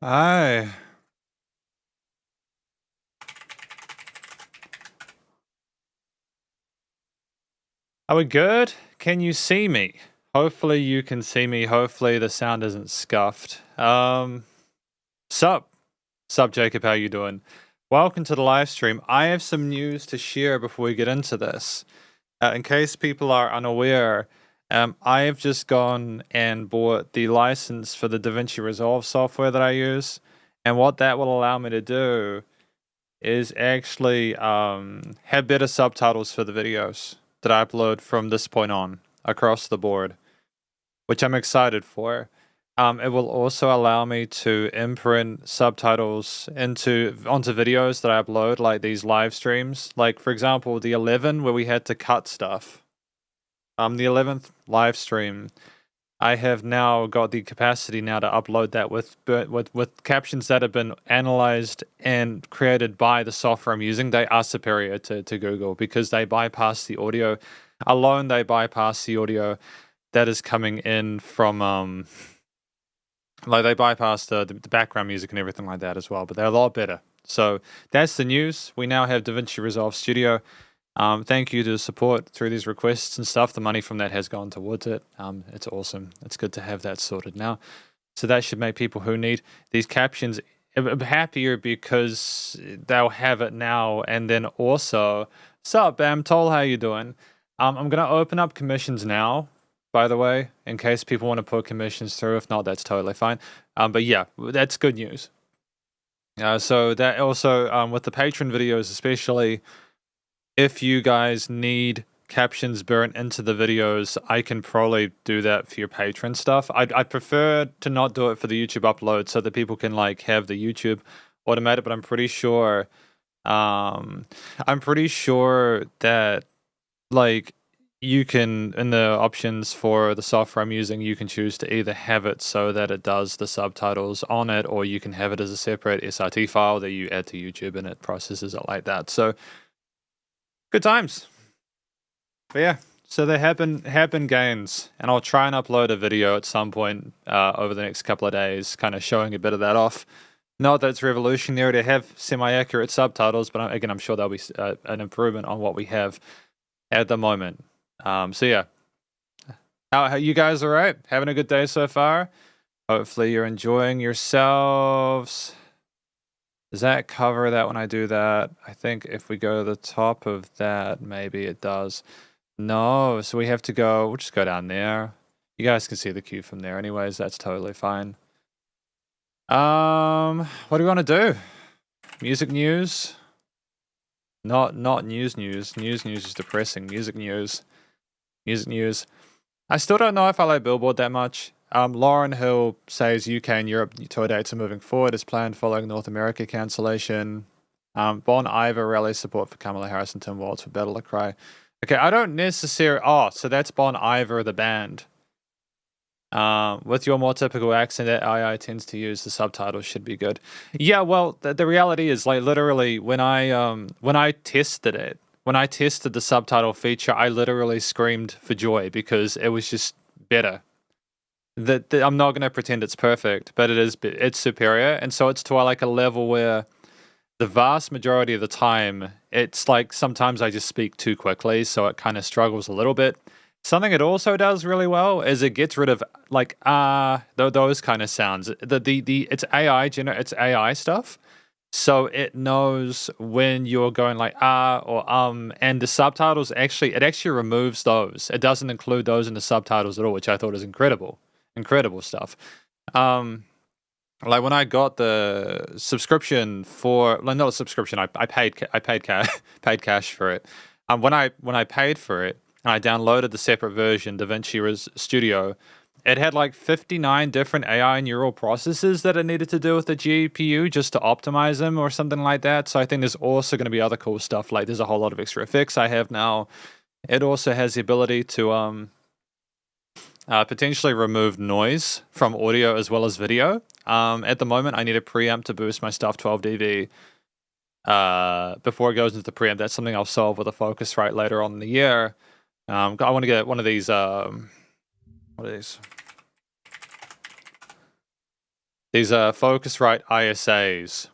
Hi. Are we good? Can you see me? Hopefully you can see me. Hopefully the sound isn't scuffed. Sup? Sup, Jacob, how you doing? Welcome to the live stream. I have some news to share before we get into this. In case people are unaware, I have just gone and bought the license for the DaVinci Resolve software that I use. And what that will allow me to do is actually have better subtitles for the videos that I upload from this point on across the board, which I'm excited for. It will also allow me to imprint subtitles onto videos that I upload, like these live streams. Like, for example, the 11 where we had to cut stuff. The 11th live stream, I have now got the capacity now to upload that with captions that have been analyzed and created by the software I'm using. They are superior to Google because they bypass the audio alone. They bypass the audio that is coming in from like they bypass the background music and everything like that as well. But they're a lot better. So that's the news. We now have DaVinci Resolve Studio. Thank you to the support through these requests and stuff. The money from that has gone towards it. It's awesome. It's good to have that sorted now. So that should make people who need these captions happier because they'll have it now. And then also, sup, Bam Toll, how you doing? I'm going to open up commissions now, by the way, in case people want to put commissions through. If not, that's totally fine. But yeah, that's good news. So that also, with the patron videos especially, if you guys need captions burnt into the videos, I can probably do that for your patron stuff. I'd prefer to not do it for the YouTube upload so that people can like have the YouTube automated, but I'm pretty sure that like you can, in the options for the software I'm using, you can choose to either have it so that it does the subtitles on it, or you can have it as a separate SRT file that you add to YouTube and it processes it like that. So good times. But yeah, so there have been gains, and I'll try and upload a video at some point over the next couple of days, kind of showing a bit of that off. Not that it's revolutionary to have semi-accurate subtitles, but again, I'm sure there'll be an improvement on what we have at the moment. So yeah, how you guys all right? Having a good day so far? Hopefully you're enjoying yourselves. Does that cover that when I do that? I think if we go to the top of that, maybe it does. No, so we have to go, we'll just go down there. You guys can see the queue from there anyways, that's totally fine. What do we want to do? Music news? Not news. News is depressing. Music news. I still don't know if I like Billboard that much. Lauren Hill says UK and Europe tour dates are moving forward as planned following North America cancellation. Bon Iver rally support for Kamala Harris and Tim Walz for Battle of Cry. Okay, I don't necessarily... Oh, so that's Bon Iver, the band. With your more typical accent that AI tends to use, the subtitles should be good. Yeah, well, the reality is, like, literally, when I tested it, when I tested the subtitle feature, I literally screamed for joy because it was just better. I'm not going to pretend it's perfect, but it's superior, and so it's to like a level where the vast majority of the time, it's like sometimes I just speak too quickly, so it kind of struggles a little bit. Something it also does really well is it gets rid of like those kind of sounds. It's it's AI stuff, so it knows when you're going like or and the subtitles actually removes those. It doesn't include those in the subtitles at all, which I thought is incredible stuff. Like when I got the subscription for, like not a subscription, I paid cash for it. When I paid for it and I downloaded the separate version, DaVinci Studio, it had like 59 different AI neural processes that it needed to do with the GPU just to optimize them or something like that. So I think there's also going to be other cool stuff. Like there's a whole lot of extra effects I have now. It also has the ability to potentially remove noise from audio as well as video. At the moment, I need a preamp to boost my stuff 12 dB before it goes into the preamp. That's something I'll solve with a Focusrite later on in the year. I want to get one of these. What are these? These are Focusrite ISAs.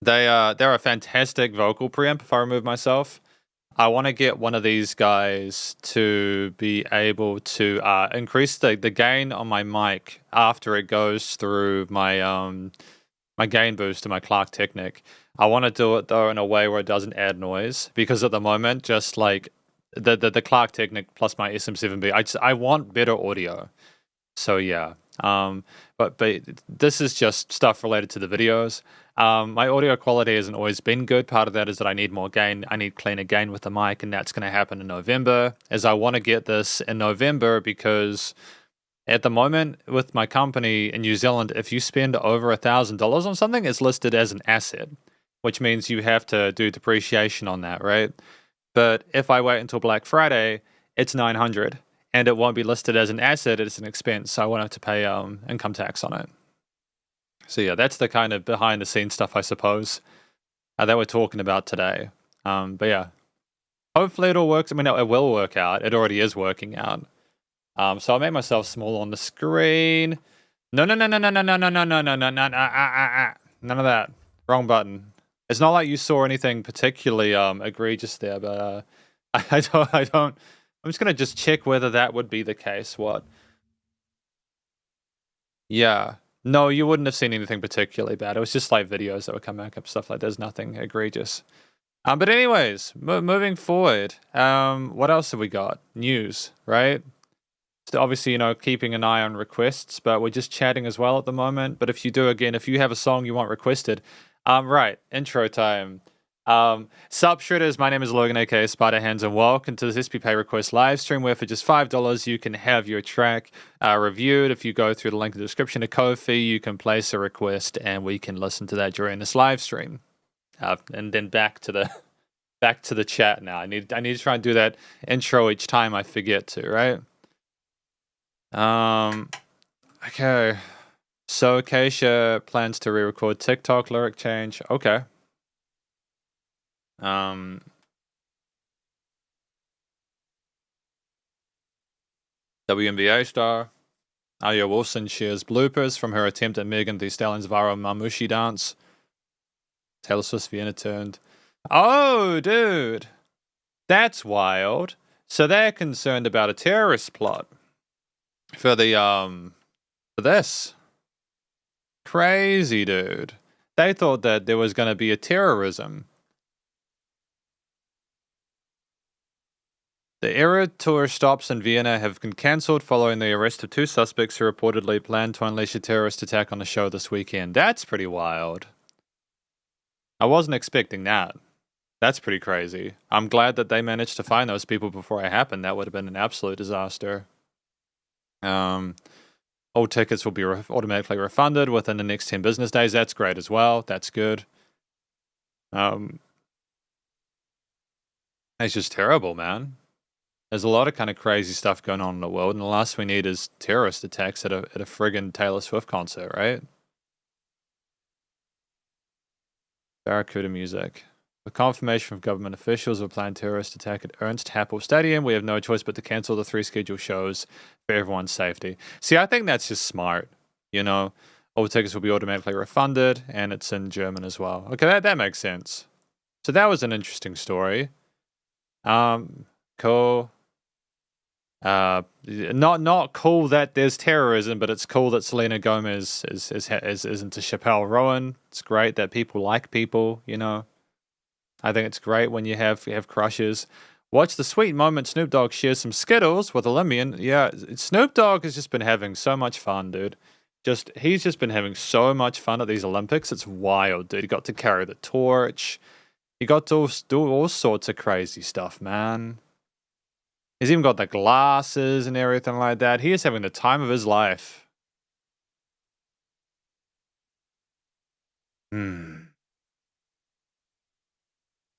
They're a fantastic vocal preamp if I remove myself. I want to get one of these guys to be able to increase the gain on my mic after it goes through my my gain boost to my Clark Technic. I want to do it though in a way where it doesn't add noise, because at the moment, just like the Clark Technic plus my SM7B, I want better audio. So yeah, but this is just stuff related to the videos. My audio quality hasn't always been good. Part of that is that I need more gain. I need cleaner gain with the mic, and that's going to happen in November, as I want to get this in November, because at the moment with my company in New Zealand, if you spend over $1,000 on something, it's listed as an asset, which means you have to do depreciation on that, right? But if I wait until Black Friday, it's $900. And it won't be listed as an asset, it's an expense, so I won't have to pay income tax on it. So yeah, that's the kind of behind the scenes stuff, I suppose, that we're talking about today. But yeah, hopefully it all works. I mean, it will work out. It already is working out. So I'll make myself small on the screen. No, no, no, no, no, no, no, no, no, no, no, no, no, none of that. Wrong button. It's not like you saw anything particularly egregious there, but I don't. I'm just gonna just check whether that would be the case. What? Yeah. No, you wouldn't have seen anything particularly bad. It was just like videos that were coming up, stuff like there's nothing egregious. But anyways, moving forward, what else have we got? News, right? So obviously, keeping an eye on requests, but we're just chatting as well at the moment. But if you do, again, if you have a song you want requested, right, intro time. Sup shredders, my name is Logan aka Spiderhands, and welcome to this SPPay request live stream, where for just $5 you can have your track reviewed. If you go through the link in the description to Ko-fi, you can place a request and we can listen to that during this live stream. And then back to the chat now. I need to try and do that intro each time I forget to, right? Okay. So Acacia plans to re-record TikTok lyric change. Okay. WNBA star Aya Wilson shares bloopers from her attempt at Megan Thee Stallion's viral Mamushi dance. Taylor Swift Vienna turned. Oh, dude. That's wild. So they're concerned about a terrorist plot for the for this. Crazy, dude. They thought that there was going to be a terrorism. The Era Tour stops in Vienna have been cancelled following the arrest of two suspects who reportedly planned to unleash a terrorist attack on the show this weekend. That's pretty wild. I wasn't expecting that. That's pretty crazy. I'm glad that they managed to find those people before it happened. That would have been an absolute disaster. All tickets will be automatically refunded within the next 10 business days. That's great as well. That's good. It's just terrible, man. There's a lot of kind of crazy stuff going on in the world, and the last we need is terrorist attacks at a friggin' Taylor Swift concert, right? Barracuda music. With confirmation from government officials of a planned terrorist attack at Ernst Happel Stadium, we have no choice but to cancel the 3 scheduled shows for everyone's safety. See, I think that's just smart, All tickets will be automatically refunded, and it's in German as well. Okay, that makes sense. So that was an interesting story. Cool. Not cool that there's terrorism, but it's cool that Selena Gomez is into Chappelle Rowan. It's great that people like people, I think it's great when you have crushes. Watch the sweet moment Snoop Dogg shares some Skittles with Olympian. Yeah, Snoop Dogg has just been having so much fun, dude. He's just been having so much fun at these Olympics. It's wild, dude. He got to carry the torch. He got to do all sorts of crazy stuff, man. He's even got the glasses and everything like that. He is having the time of his life.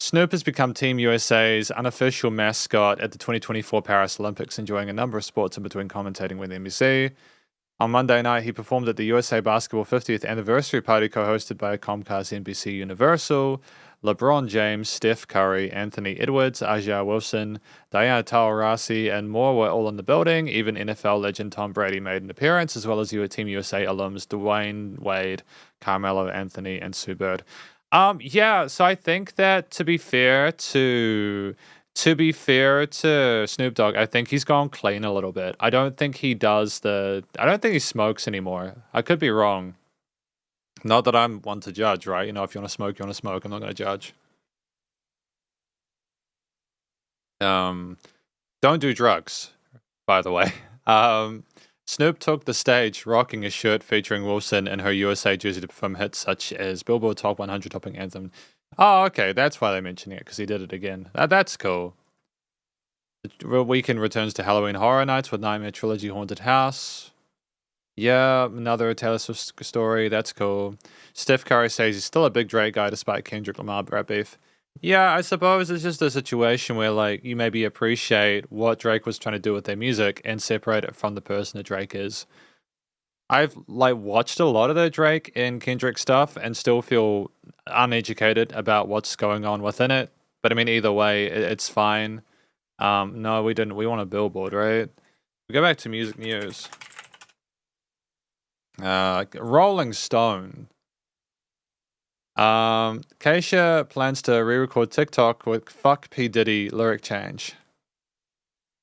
Snoop has become Team USA's unofficial mascot at the 2024 Paris Olympics, enjoying a number of sports in between commentating with NBC. On Monday night, he performed at the USA Basketball 50th anniversary party co-hosted by Comcast NBC Universal. LeBron James, Steph Curry, Anthony Edwards, Aja Wilson, Diana Taurasi, and more were all in the building. Even NFL legend Tom Brady made an appearance, as well as Team USA alums Dwayne Wade, Carmelo Anthony, and Sue Bird. Yeah, so I think that to be fair to Snoop Dogg, I think he's gone clean a little bit. I don't think he smokes anymore. I could be wrong. Not that I'm one to judge, right? You know, if you want to smoke, you want to smoke. I'm not going to judge. Don't do drugs, by the way. Snoop took the stage rocking a shirt featuring Wilson and her USA jersey to perform hits such as Billboard Top 100 topping anthem. Oh, okay, that's why they're mentioning it, because he did it again. That's cool. The weekend returns to Halloween Horror Nights with Nightmare Trilogy Haunted House. Yeah, another Taylor Swift story. That's cool. Steph Curry says he's still a big Drake guy despite Kendrick Lamar rap beef. Yeah, I suppose it's just a situation where, like, you maybe appreciate what Drake was trying to do with their music and separate it from the person that Drake is. I've, like, watched a lot of the Drake and Kendrick stuff and still feel uneducated about what's going on within it. But I mean, either way, it's fine. No, we didn't. We want a Billboard, right? We go back to music news. Rolling Stone. Keisha plans to re-record TikTok with "Fuck P Diddy" lyric change.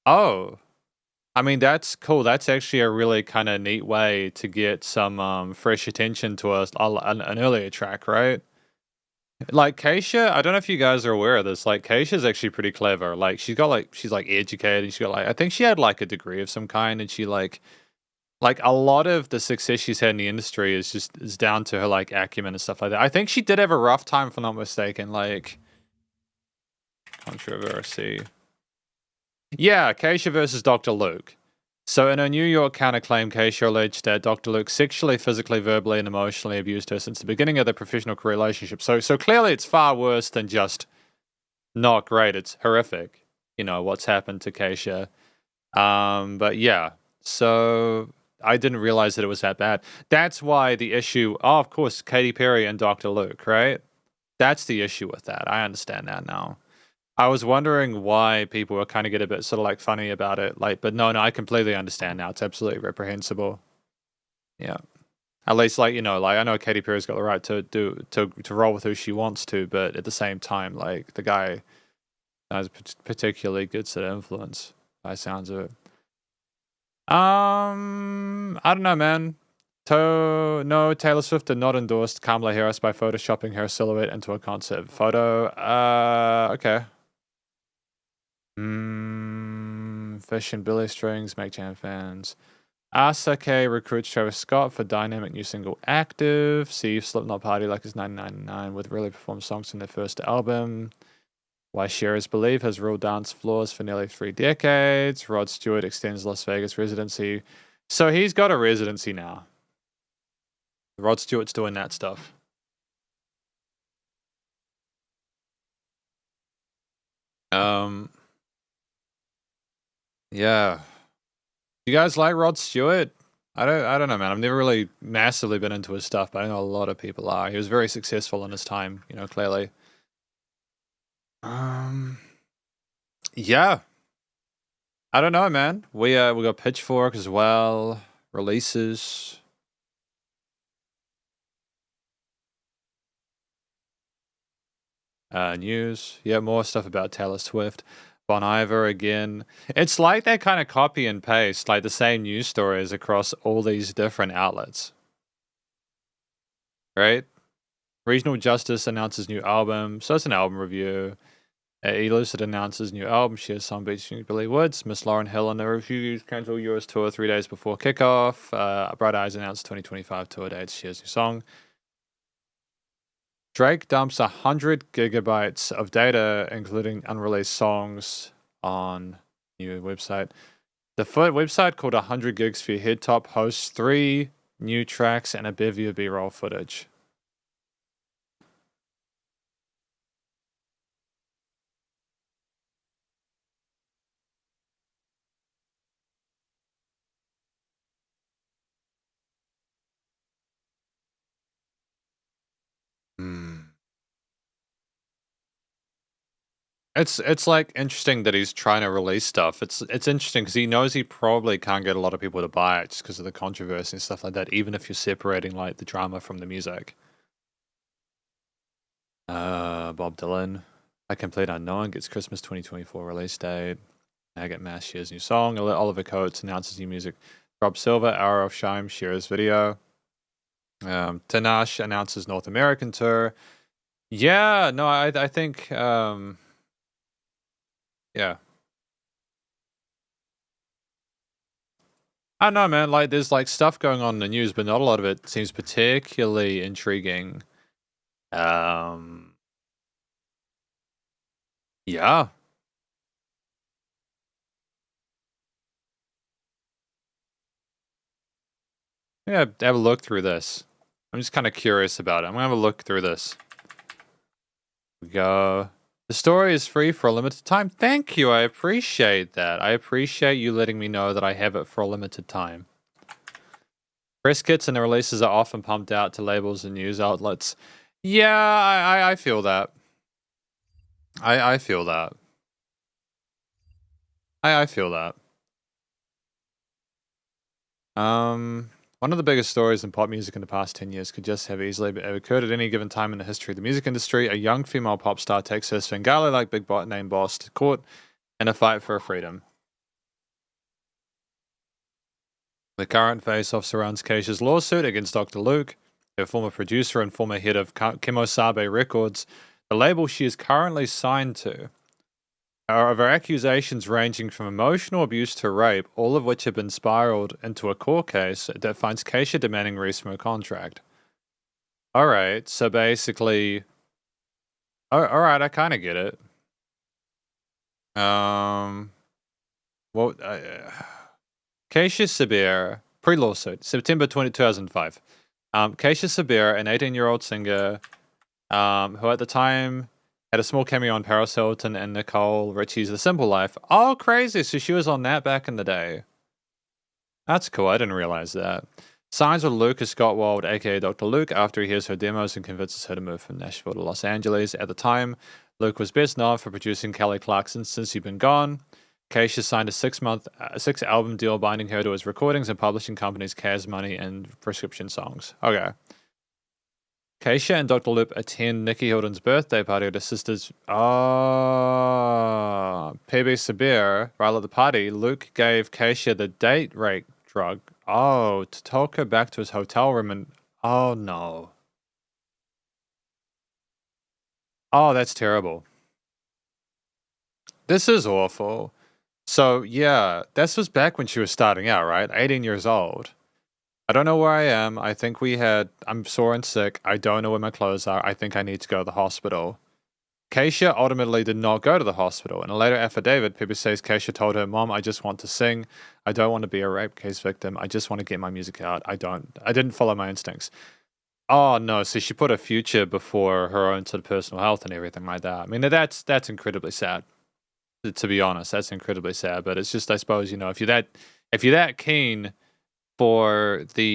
Oh, I mean that's cool. That's actually a really kind of neat way to get some fresh attention to an earlier track, right? Like Keisha, I don't know if you guys are aware of this. Like Keisha's actually pretty clever. Like she's like educated. She's got like I think she had like a degree of some kind, and she like a lot of the success she's had in the industry is down to her like acumen and stuff like that. I think she did have a rough time, if I'm not mistaken. Like controversy. Yeah, Keisha versus Dr. Luke. So in a New York counterclaim, Keisha alleged that Dr. Luke sexually, physically, verbally, and emotionally abused her since the beginning of their professional relationship. So clearly it's far worse than just not great. It's horrific, you know, what's happened to Keisha. But yeah, so I didn't realize that it was that bad. That's why the issue, oh, of course, Katy Perry and Dr. Luke, right? That's the issue with that. I understand that now. I was wondering why people were kind of get a bit sort of like funny about it. Like, but no, I completely understand now. It's absolutely reprehensible. Yeah. At least, like, you know, like I know Katy Perry's got the right to roll with who she wants to, but at the same time, like the guy has particularly good sort of influence by sounds of it. I don't know, man. No, Taylor Swift did not endorse Kamala Harris by photoshopping her silhouette into a concert photo. Okay. Fish and Billy Strings make Jam fans. Asake recruits Travis Scott for dynamic new single Active. See Slipknot party like it's 1999 with really performed songs from their first album. Why Sharers Believe has ruled dance floors for nearly 3 decades. Rod Stewart extends Las Vegas residency. So he's got a residency now. Rod Stewart's doing that stuff. Yeah. You guys like Rod Stewart? I don't know, man. I've never really massively been into his stuff, but I know a lot of people are. He was very successful in his time, you know, clearly. Yeah. I don't know, man. We got Pitchfork as well, releases. News. Yeah, more stuff about Taylor Swift. Bon Iver again. It's like they kind of copy and paste like the same news stories across all these different outlets. Right? Regional Justice announces new album. So it's an album review. Elucid announces new album. She has some beats from Billy Woods. Miss Lauren Hill on the reviews cancel US tour 3 days before kickoff. Bright Eyes announced 2025 tour dates. She has new song. Drake dumps 100 gigabytes of data, including unreleased songs, on new website. The website called 100 Gigs for Your Head Top hosts 3 new tracks and a bevy of B-roll footage. It's like interesting that he's trying to release stuff. It's interesting because he knows he probably can't get a lot of people to buy it just because of the controversy and stuff like that. Even if you're separating like the drama from the music. Bob Dylan, A Complete Unknown gets Christmas 2024 release date. Agate Mass shares new song. Oliver Coates announces new music. Rob Silver, Hour of Shime shares video. Tanash announces North American tour. Yeah, no, I think yeah. I don't know, man. Like, there's like stuff going on in the news, but not a lot of it seems particularly intriguing. Yeah. Yeah, have a look through this. I'm just kind of curious about it. I'm gonna have a look through this. We go. The story is free for a limited time. Thank you. I appreciate that. I appreciate you letting me know that I have it for a limited time. Press kits and the releases are often pumped out to labels and news outlets. Yeah, I feel that. I feel that. I feel that. One of the biggest stories in pop music in the past 10 years could just have easily occurred at any given time in the history of the music industry. A young female pop star takes her Svengali-like big bot name boss to court in a fight for her freedom. The current face-off surrounds Keisha's lawsuit against Dr. Luke, her former producer and former head of Kimosabe Records, the label she is currently signed to. Over accusations ranging from emotional abuse to rape, all of which have been spiraled into a court case that finds Keisha demanding release from her contract. Alright, so basically... Alright, I kind of get it. Well... Keisha Sabir, pre-lawsuit, September 2005. Keisha Sabir, an 18-year-old singer who at the time had a small cameo on Paris Hilton and Nicole Richie's The Simple Life. Oh, crazy. So she was on that back in the day. That's cool. I didn't realize that. Signs with Lucas Gottwald, aka Dr. Luke, after he hears her demos and convinces her to move from Nashville to Los Angeles. At the time, Luke was best known for producing Kelly Clarkson's Since You've Been Gone. Keisha signed a 6-album deal binding her to his recordings and publishing companies Kaz Money and Prescription Songs. Okay. Keisha and Dr. Luke attend Nikki Hilton's birthday party at her sister's... PB Sabir. While at the party, Luke gave Keisha the date rape drug. To talk her back to his hotel room and... Oh, no. Oh, that's terrible. This is awful. So, yeah, this was back when she was starting out, right? 18 years old. I don't know where I am. I think I'm sore and sick. I don't know where my clothes are. I think I need to go to the hospital. Keisha ultimately did not go to the hospital. In a later affidavit, people says Keisha told her, "Mom, I just want to sing. I don't want to be a rape case victim. I just want to get my music out. I didn't follow my instincts." Oh, no. So she put her future before her own sort of personal health and everything like that. I mean, that's incredibly sad. To be honest, that's incredibly sad. But it's just, I suppose, if you're that keen for the...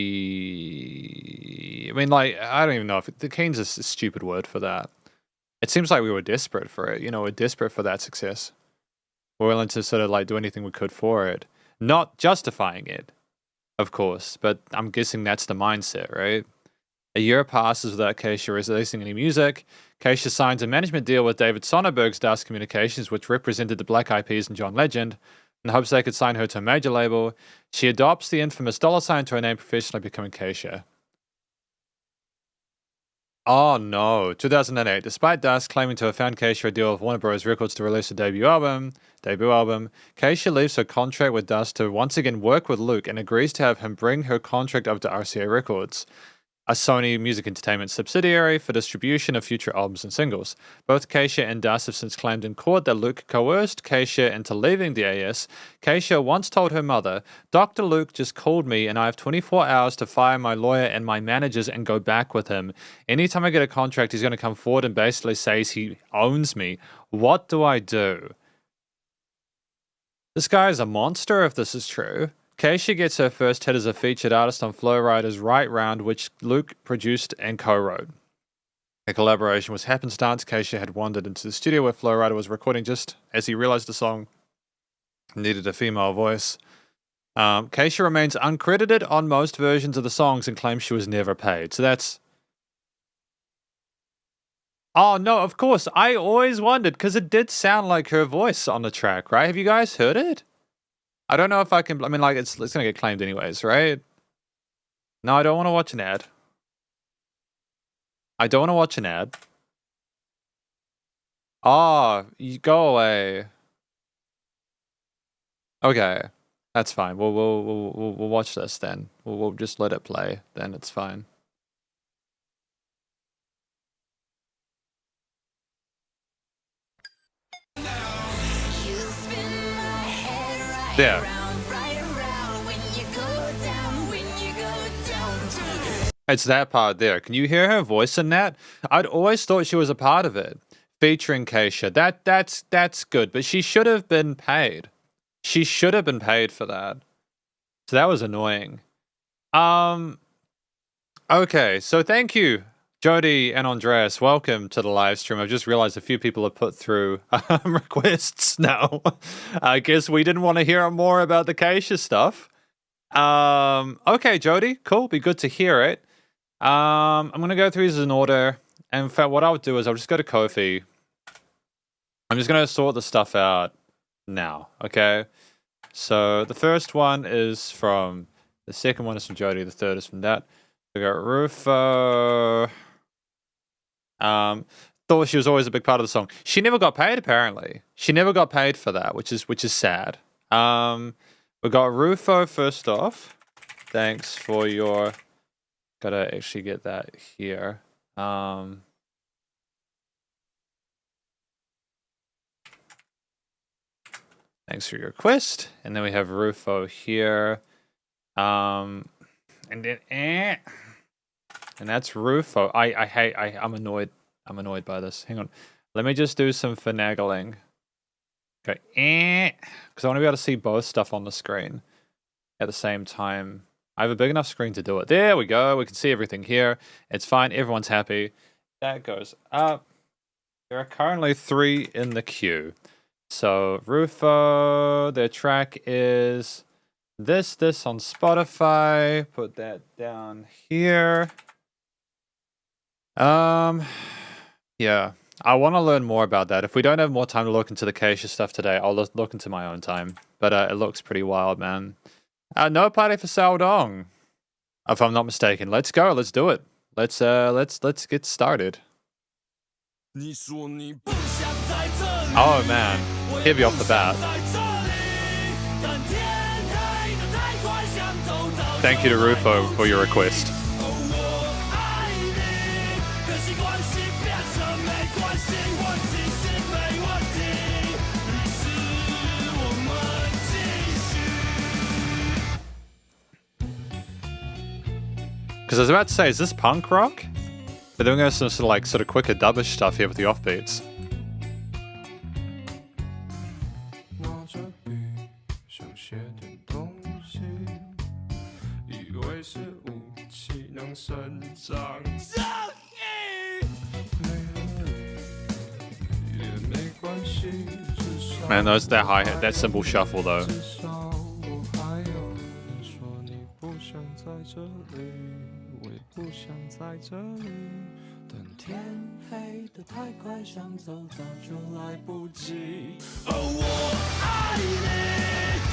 I mean, like, I don't even know if... The keen's a stupid word for that. It seems like we were desperate for it. We're desperate for that success. We're willing to sort of, like, do anything we could for it. Not justifying it, of course. But I'm guessing that's the mindset, right? A year passes without Keisha releasing any music. Keisha signs a management deal with David Sonnenberg's Das Communications, which represented the Black Eyed Peas and John Legend, in hopes they could sign her to a major label. She adopts the infamous $sign to her name, professionally becoming Keisha. Oh no, 2008. Despite Das claiming to have found Keisha a deal with Warner Bros. Records to release her debut album, Keisha leaves her contract with Das to once again work with Luke and agrees to have him bring her contract over to RCA Records, a Sony Music Entertainment subsidiary, for distribution of future albums and singles. Both Keisha and Das have since claimed in court that Luke coerced Keisha into leaving the AS. Keisha once told her mother, "Dr. Luke just called me and I have 24 hours to fire my lawyer and my managers and go back with him. Anytime I get a contract, he's going to come forward and basically says he owns me. What do I do?" This guy is a monster if this is true. Keisha gets her first hit as a featured artist on Flo Rida's Right Round, which Luke produced and co-wrote. A collaboration was happenstance. Keisha had wandered into the studio where Flo Rida was recording just as he realized the song needed a female voice. Keisha remains uncredited on most versions of the songs and claims she was never paid. So that's... Oh, no, of course. I always wondered, because it did sound like her voice on the track, right? Have you guys heard it? I don't know if I can... I mean, like, it's going to get claimed anyways, right? No, I don't want to watch an ad. I don't want to watch an ad. Oh, you go away. Okay, that's fine. We'll watch this then. We'll just let it play. Then it's fine. There. It's that part there. Can you hear her voice in that? I'd always thought she was a part of it, featuring Keisha. That's good, but she should have been paid. She should have been paid for that. So that was annoying. Okay, so thank you, Jody and Andreas. Welcome to the live stream. I've just realized a few people have put through requests now. I guess we didn't want to hear more about the Keisha stuff. Okay, Jody, cool. Be good to hear it. I'm gonna go through these in order. And in fact, what I'll do is I'll just go to Ko-fi. I'm just gonna sort the stuff out now, okay? So the first one is from... The second one is from Jody. The third is from that. We got Rufo. Thought she was always a big part of the song. She never got paid, apparently. She never got paid for that, which is sad. We got Rufo first off. Thanks for your... Gotta actually get that here. Thanks for your request. And then we have Rufo here. And then and that's Rufo. I'm annoyed. I'm annoyed by this. Hang on. Let me just do some finagling. Okay. Because I want to be able to see both stuff on the screen at the same time. I have a big enough screen to do it. There we go. We can see everything here. It's fine. Everyone's happy. That goes up. There are currently 3 in the queue. So Rufo, their track is this on Spotify. Put that down here. Yeah. I want to learn more about that. If we don't have more time to look into the Keisha stuff today, I'll look into my own time. But it looks pretty wild, man. No party for Saodong, if I'm not mistaken. Let's go. Let's do it. Let's get started. Oh man, heavy off the bat. Thank you to Rufo for your request. Because I was about to say, is this punk rock? But then we're going to some sort of quicker dubbish stuff here with the offbeats. Man, that hi-hat, that cymbal shuffle though.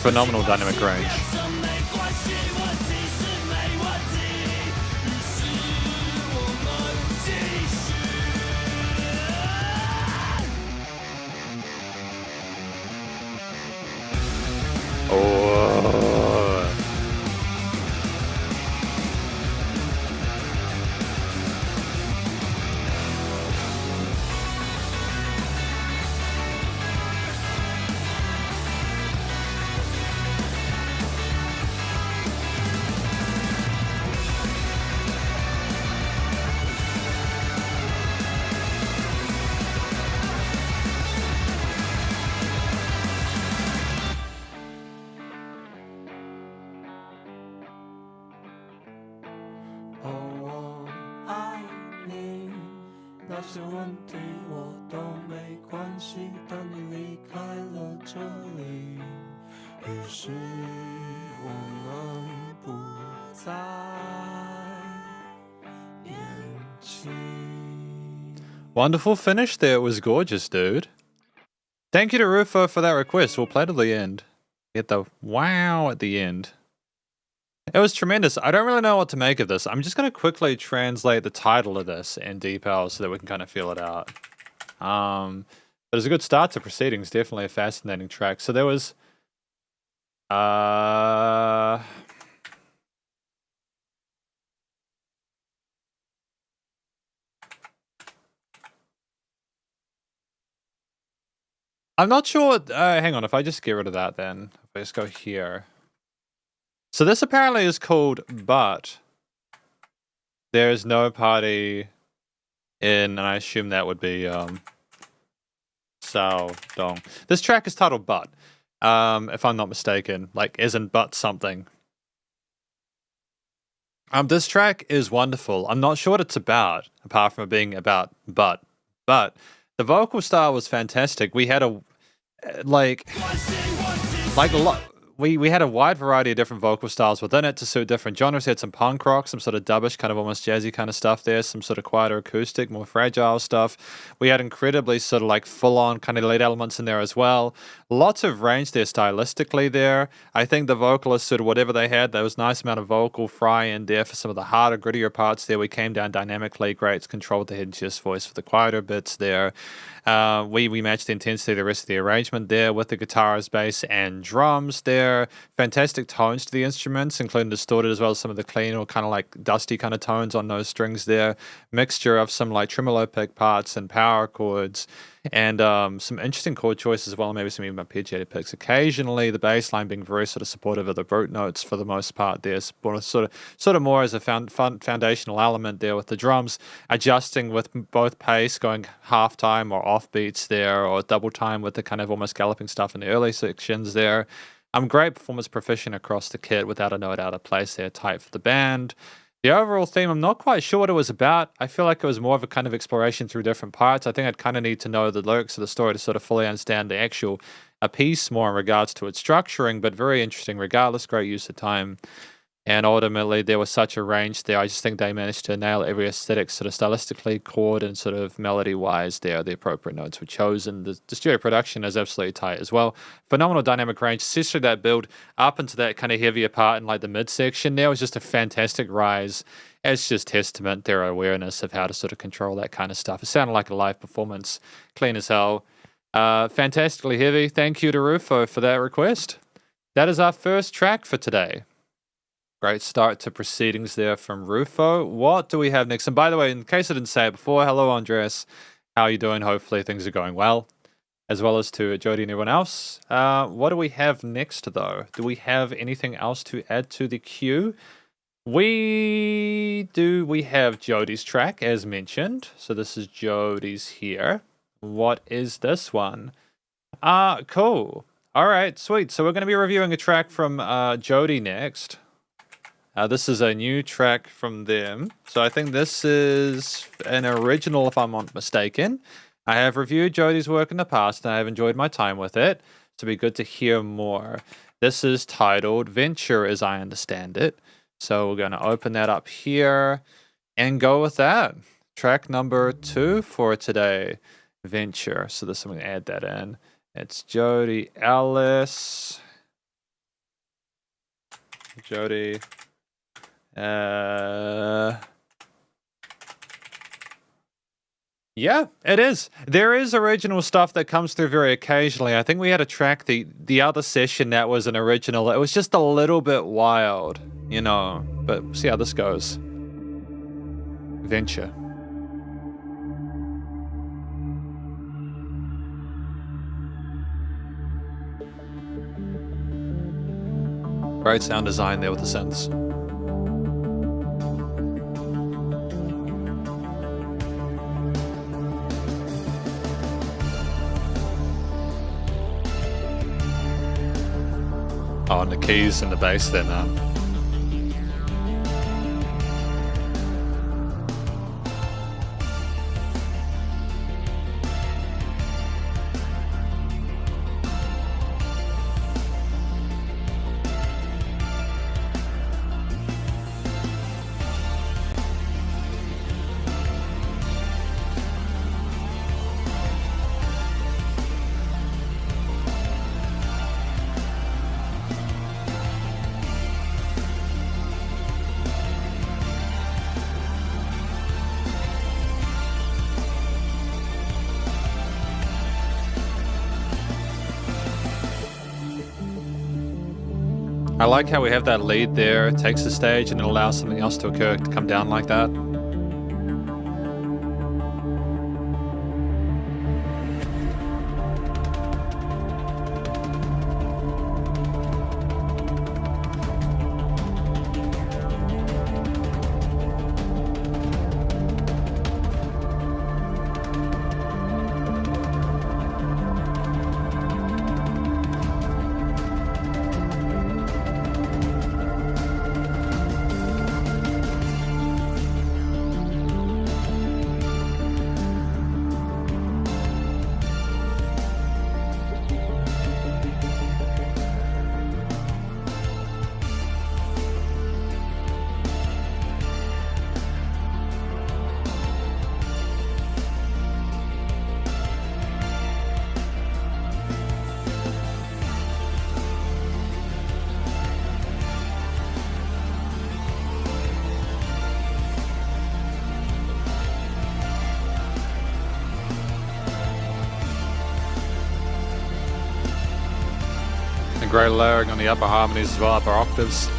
Phenomenal dynamic range. 些问题我都没关系，但你离开了这里，于是我们不再年轻。 Wonderful finish there. It was gorgeous, dude. Thank you to Rufo for that request. We'll play to the end. Get the wow at the end. It was tremendous. I don't really know what to make of this. I'm just going to quickly translate the title of this in DeepL so that we can kind of feel it out. But it's a good start to proceedings. Definitely a fascinating track. So there was... I'm not sure. Hang on, if I just get rid of that then. If I just go here. So this apparently is called But. There is no party in, and I assume that would be Sao Dong. This track is titled But. If I'm not mistaken. Like, isn't but something. This track is wonderful. I'm not sure what it's about, apart from it being about but. But the vocal style was fantastic. We had a we had a wide variety of different vocal styles within it to suit different genres. We had some punk rock, some sort of dubbish, kind of almost jazzy kind of stuff there, some sort of quieter acoustic, more fragile stuff. We had incredibly sort of like full-on kind of lead elements in there as well. Lots of range there stylistically there. I think the vocalists sort of whatever they had, there was a nice amount of vocal fry in there for some of the harder, grittier parts there. We came down dynamically, great control with the head and chest voice for the quieter bits there. We matched the intensity of the rest of the arrangement there with the guitars, bass, and drums there. Fantastic tones to the instruments, including distorted as well as some of the clean or kind of like dusty kind of tones on those strings there. Mixture of some like tremolo pick parts and power chords. And some interesting chord choices as well, maybe some even arpeggiated picks. Occasionally, the bass line being very sort of supportive of the brute notes for the most part there, sort of more as a foundational element there with the drums, adjusting with both pace, going half time or off beats there, or double time with the kind of almost galloping stuff in the early sections there. Great performance proficient across the kit without a note out of place there, tight for the band. The overall theme, I'm not quite sure what it was about. I feel like it was more of a kind of exploration through different parts. I think I'd kind of need to know the lyrics of the story to sort of fully understand the actual piece more in regards to its structuring, but very interesting regardless. Great use of time. And ultimately, there was such a range there. I just think they managed to nail every aesthetic sort of stylistically, chord, and sort of melody-wise there. The appropriate notes were chosen. The studio production is absolutely tight as well. Phenomenal dynamic range, especially that build up into that kind of heavier part in like the midsection there was just a fantastic rise. It's just testament their awareness of how to sort of control that kind of stuff. It sounded like a live performance. Clean as hell. Fantastically heavy. Thank you to Rufo for that request. That is our first track for today. Great start to proceedings there from Rufo. What do we have next? And by the way, in case I didn't say it before, hello, Andres. How are you doing? Hopefully things are going well. As well as to Jody and everyone else. What do we have next, though? Do we have anything else to add to the queue? We have Jody's track, as mentioned. So this is Jody's here. What is this one? Cool. All right, sweet. So we're going to be reviewing a track from Jody next. This is a new track from them. So I think this is an original, if I'm not mistaken. I have reviewed Jody's work in the past, and I have enjoyed my time with it. So it'd be good to hear more. This is titled Venture, as I understand it. So we're going to open that up here and go with that. Track number 2 for today, Venture. So this, I'm going to add that in. It's Jody Ellis. Jody. Yeah, it is. There is original stuff that comes through very occasionally. I think we had a track the other session that was an original. It was just a little bit wild, you know, but see how this goes. Venture. Great sound design there with the synths. Oh, and the keys and the bass then. I like how we have that lead there, it takes the stage, and it allows something else to occur to come down like that. Great layering on the upper harmonies as well, upper octaves.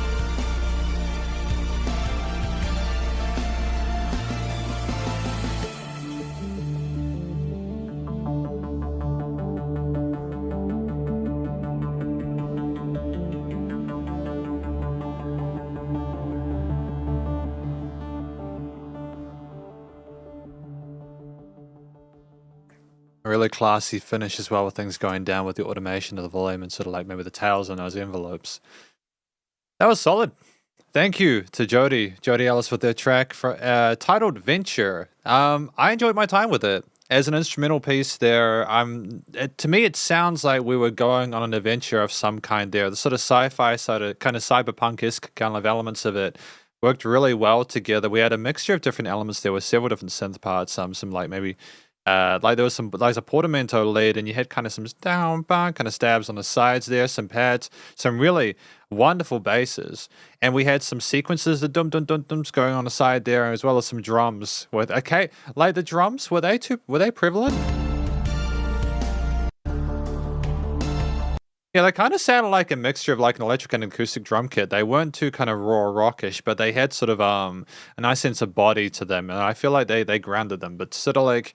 A really classy finish as well with things going down with the automation of the volume and sort of like maybe the tails on those envelopes. That was solid. Thank you to Jody Ellis with their track for, titled Venture. I enjoyed my time with it. As an instrumental piece there, to me it sounds like we were going on an adventure of some kind there. The sort of sci-fi, sort of kind of cyberpunk-esque kind of elements of it worked really well together. We had a mixture of different elements. There were several different synth parts, some like maybe like there was some like a portamento lead, and you had kind of some down bar kind of stabs on the sides there, some pads, some really wonderful basses, and we had some sequences, the dum dum dum dums going on the side there, as well as some drums. With like the drums, were they prevalent? Yeah, they kind of sounded like a mixture of like an electric and acoustic drum kit. They weren't too kind of raw rockish, but they had sort of a nice sense of body to them, and I feel like they grounded them. But sort of like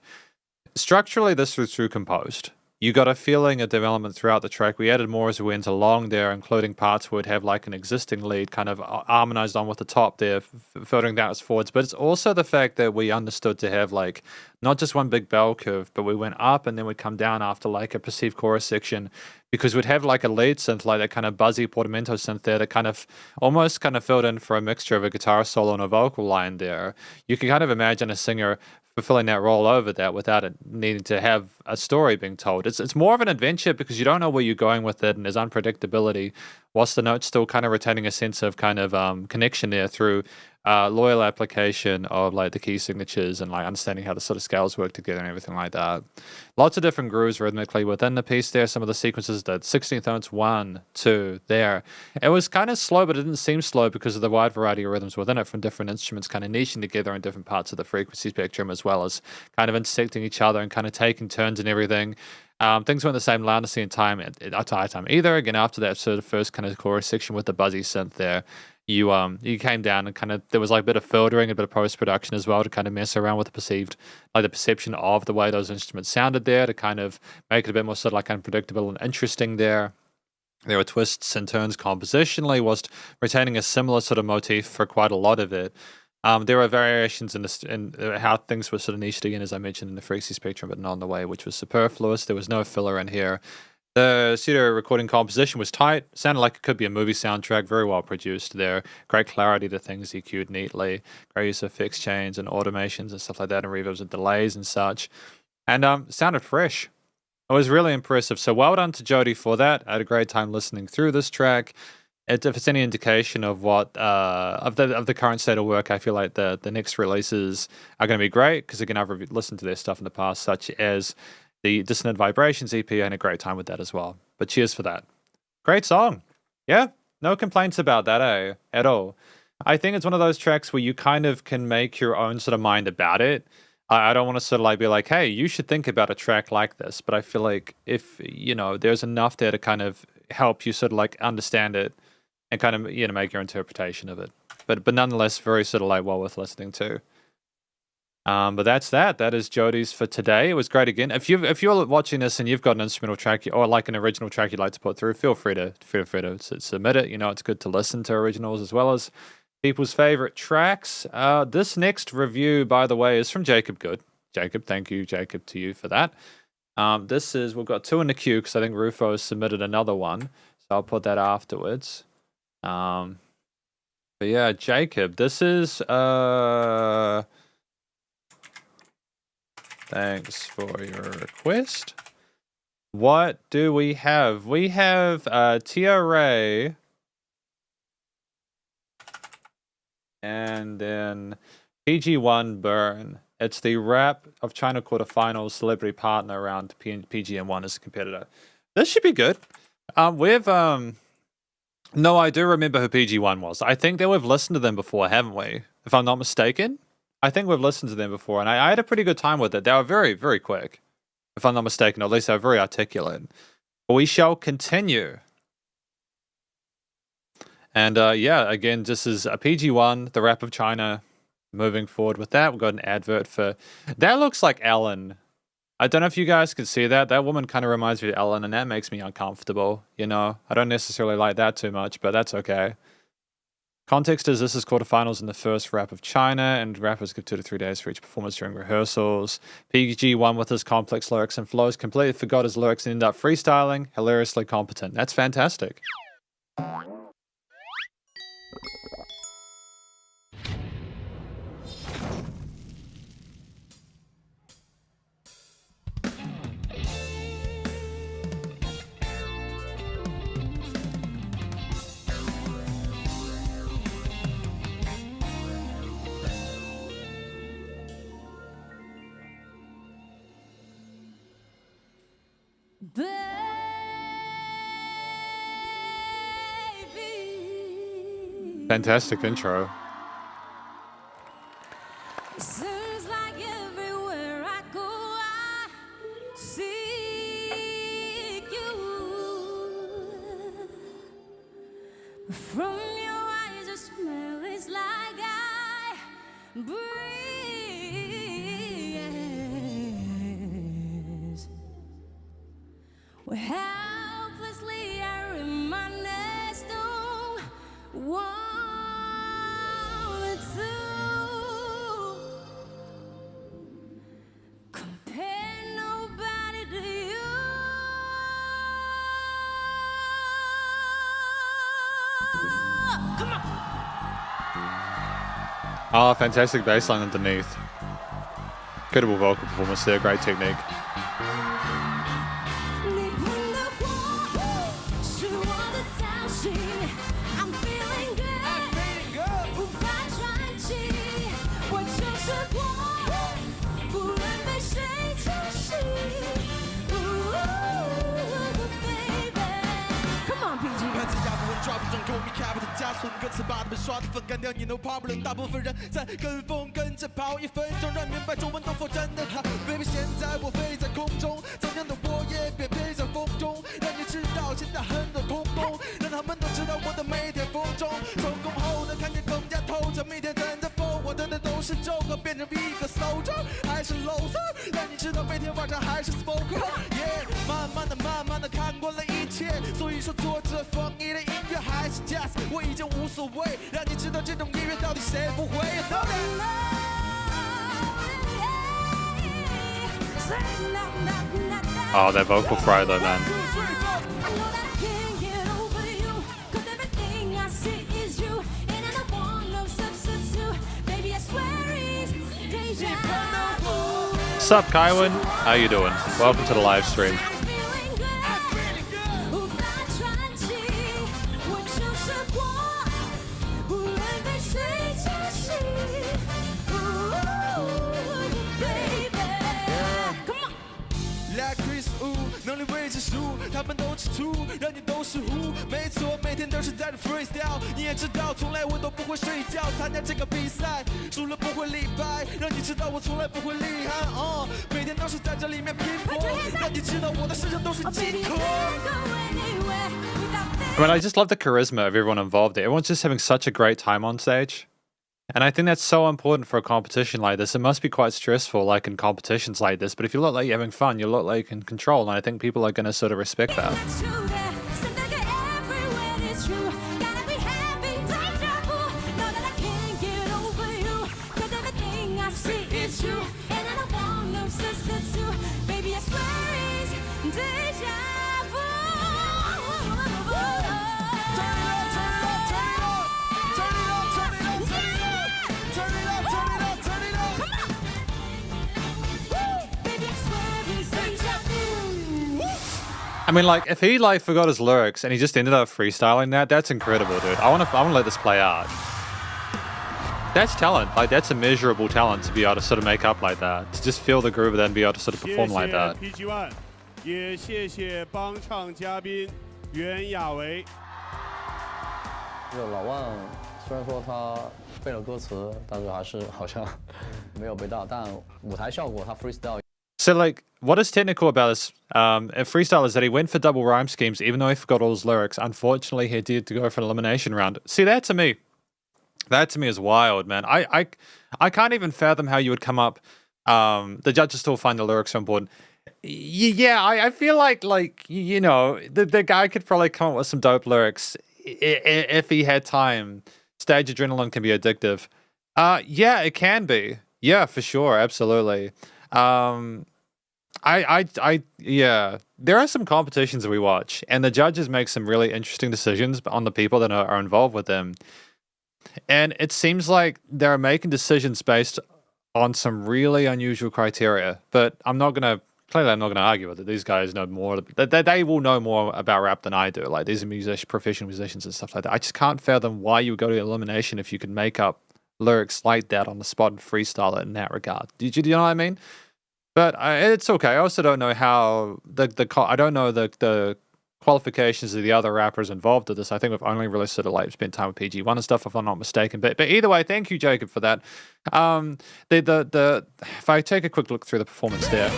structurally, this was through composed. You got a feeling of development throughout the track. We added more as we went along there, including parts where it'd have like an existing lead kind of harmonized on with the top there, filtering downwards forwards. But it's also the fact that we understood to have like not just one big bell curve, but we went up and then we'd come down after like a perceived chorus section, because we'd have like a lead synth, like that kind of buzzy portamento synth there that kind of almost kind of filled in for a mixture of a guitar solo and a vocal line there. You can kind of imagine a singer fulfilling that role over that without it needing to have a story being told. It's more of an adventure because you don't know where you're going with it, and there's unpredictability, whilst the note's still kind of retaining a sense of kind of connection there through loyal application of like the key signatures and like understanding how the sort of scales work together and everything like that. Lots of different grooves rhythmically within the piece there. Some of the sequences, the 16th notes, 1, 2, there. It was kind of slow, but it didn't seem slow because of the wide variety of rhythms within it from different instruments kind of niching together in different parts of the frequency spectrum, as well as kind of intersecting each other and kind of taking turns and everything. Things weren't the same loudness and time at time either. Again, after that sort of first kind of chorus section with the buzzy synth there, you came down and kind of there was like a bit of filtering, a bit of post production as well to kind of mess around with the perception of the way those instruments sounded there, to kind of make it a bit more sort of like unpredictable and interesting there. There were twists and turns compositionally, whilst retaining a similar sort of motif for quite a lot of it. There were variations in how things were sort of niched again, as I mentioned, in the frequency spectrum, but not in the way which was superfluous. There was no filler in here. The studio recording composition was tight. Sounded like it could be a movie soundtrack. Very well produced there. Great clarity to things EQ'd neatly. Great use of fixed chains and automations and stuff like that, and reverbs and delays and such. And sounded fresh. It was really impressive. So well done to Jody for that. I had a great time listening through this track. If it's any indication of what of the current state of work, I feel like the next releases are going to be great, because again, I've listened to their stuff in the past, such as the Dissonant Vibrations EP. I had a great time with that as well. But cheers for that. Great song. Yeah, no complaints about that, at all. I think it's one of those tracks where you kind of can make your own sort of mind about it. I don't want to sort of like be like, hey, you should think about a track like this. But I feel like if, there's enough there to kind of help you sort of like understand it, and kind of make your interpretation of it. But nonetheless, very sort of like well worth listening to. But that's that. That is Jody's for today. It was great again. If you're watching this and you've got an instrumental track or like an original track you'd like to put through, feel free to submit it. It's good to listen to originals as well as people's favorite tracks. This next review, by the way, is from Jacob Good. Jacob, thank you, Jacob, to you for that. We've got 2 in the queue because I think Rufo has submitted another one, so I'll put that afterwards. But yeah, Jacob, this is thanks for your request. What do we have? We have TRA and then PG1 Burn. It's the Rap of China quarterfinals celebrity partner around PGM1 as a competitor. This should be good. No, I do remember who PG1 was. I think that we've listened to them before, haven't we? If I'm not mistaken. I think we've listened to them before, and I had a pretty good time with it. They were very, very quick, if I'm not mistaken, or at least they were very articulate. But we shall continue. And yeah, again, this is a PG1, the Rap of China. Moving forward with that, we've got an advert for... That looks like Ellen. I don't know if you guys can see that. That woman kind of reminds me of Ellen, and that makes me uncomfortable, I don't necessarily like that too much, but that's okay. Context is this is quarterfinals in the first Rap of China, and rappers give 2 to 3 days for each performance during rehearsals. PG1 with his complex lyrics and flows completely forgot his lyrics and ended up freestyling, hilariously competent. That's fantastic. Fantastic intro. Seems like everywhere I go, I seek you. From your eyes, the smell is like I breathe. Well, helplessly I reminisce, don't want to compare nobody to you. Come on. Oh, fantastic bass line underneath. Incredible vocal performance there, great technique. Come on, PG. 抓不准 call me cap 的加速，歌词把他们刷的粉干掉，你 no problem。大部分人在跟风跟着跑，1分钟让明白中文都否真的哈。baby， 现在我飞在空中，怎样的我也别飞在风中，让你知道现在很多空洞，让他们都知道我的每天风中。收工后的看见更加透彻，每天正在疯，我等的都是周和变成一个 soldier， 还是 loser， 让你知道每天晚上还是 smoker。Yeah， 慢慢的看过了一切，所以说做这风衣的音乐还是 jazz， 我已经无所谓，让你知道这种音乐到底谁不会。Oh, that vocal fry though, man. Sup, Kaiwin? How you doing? Welcome to the live stream. Like Chris Wu， 能力维持住，他们都吃醋，让你都是糊。没错，每天都是在这 freestyle， 你也知道，从来我都不会睡觉。参加这个比赛，输了不会理白，让你知道我从来不会厉害。每天都是在这里面拼搏，让你知道我的身上都是金壳。I mean, I just love the charisma of everyone involved there. Everyone's just having such a great time on stage. And I think that's so important for a competition like this. It must be quite stressful, like in competitions like this. But if you look like you're having fun, you look like you can control. And I think people are going to sort of respect that. I mean, like, if he like forgot his lyrics and he just ended up freestyling that, that's incredible, dude. I want to let this play out. That's talent. Like, that's immeasurable talent to be able to sort of make up like that, to just feel the groove and then be able to sort of perform like that. PG1 也谢谢帮唱嘉宾袁娅维。就老万，虽然说他背了歌词，但是还是好像没有背到，但舞台效果他 freestyle。 So, like, what is technical about this freestyle is that he went for double rhyme schemes, even though he forgot all his lyrics. Unfortunately, he did to go for an elimination round. See, that to me is wild, man. I can't even fathom how you would come up. The judges still find the lyrics so important. Yeah, I feel like you know, the guy could probably come up with some dope lyrics if he had time. Stage adrenaline can be addictive. Yeah, it can be. Yeah, for sure, absolutely. Yeah, there are some competitions that we watch, and the judges make some really interesting decisions on the people that are involved with them. And it seems like they're making decisions based on some really unusual criteria. But I'm not gonna argue with it. These guys know more. They will know more about rap than I do. Like, these are professional musicians and stuff like that. I just can't fathom why you would go to elimination if you could make up lyrics like that on the spot and freestyle it in that regard. Do you know what I mean? But it's okay. I also don't know how I don't know the qualifications of the other rappers involved with this. I think we've only really sort of like spent time with PG1 and stuff, if I'm not mistaken. But either way, thank you, Jacob, for that. If I take a quick look through the performance there,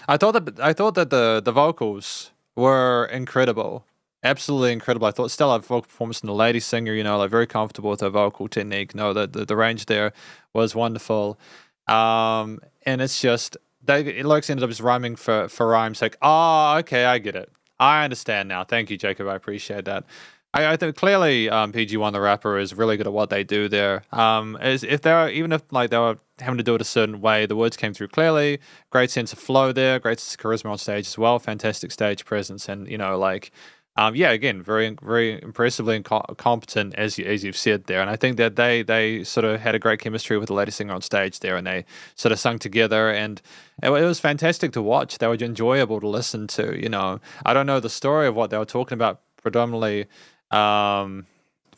I thought that the vocals were incredible. Absolutely incredible. I thought stellar vocal performance from the lady singer, you know, like very comfortable with her vocal technique. No, the range there was wonderful. And it's just, lyrics ended up just rhyming for rhyme's sake. Oh, okay, I get it. I understand now. Thank you, Jacob. I appreciate that. I think clearly PG1, the rapper, is really good at what they do there. Even if like they were having to do it a certain way, the words came through clearly. Great sense of flow there. Great sense of charisma on stage as well. Fantastic stage presence, and you know, like. Yeah, again, very, very impressively and competent, as you've said there. And I think that they sort of had a great chemistry with the lady singer on stage there, and they sort of sung together, and it was fantastic to watch. They were enjoyable to listen to, you know. I don't know the story of what they were talking about predominantly. If I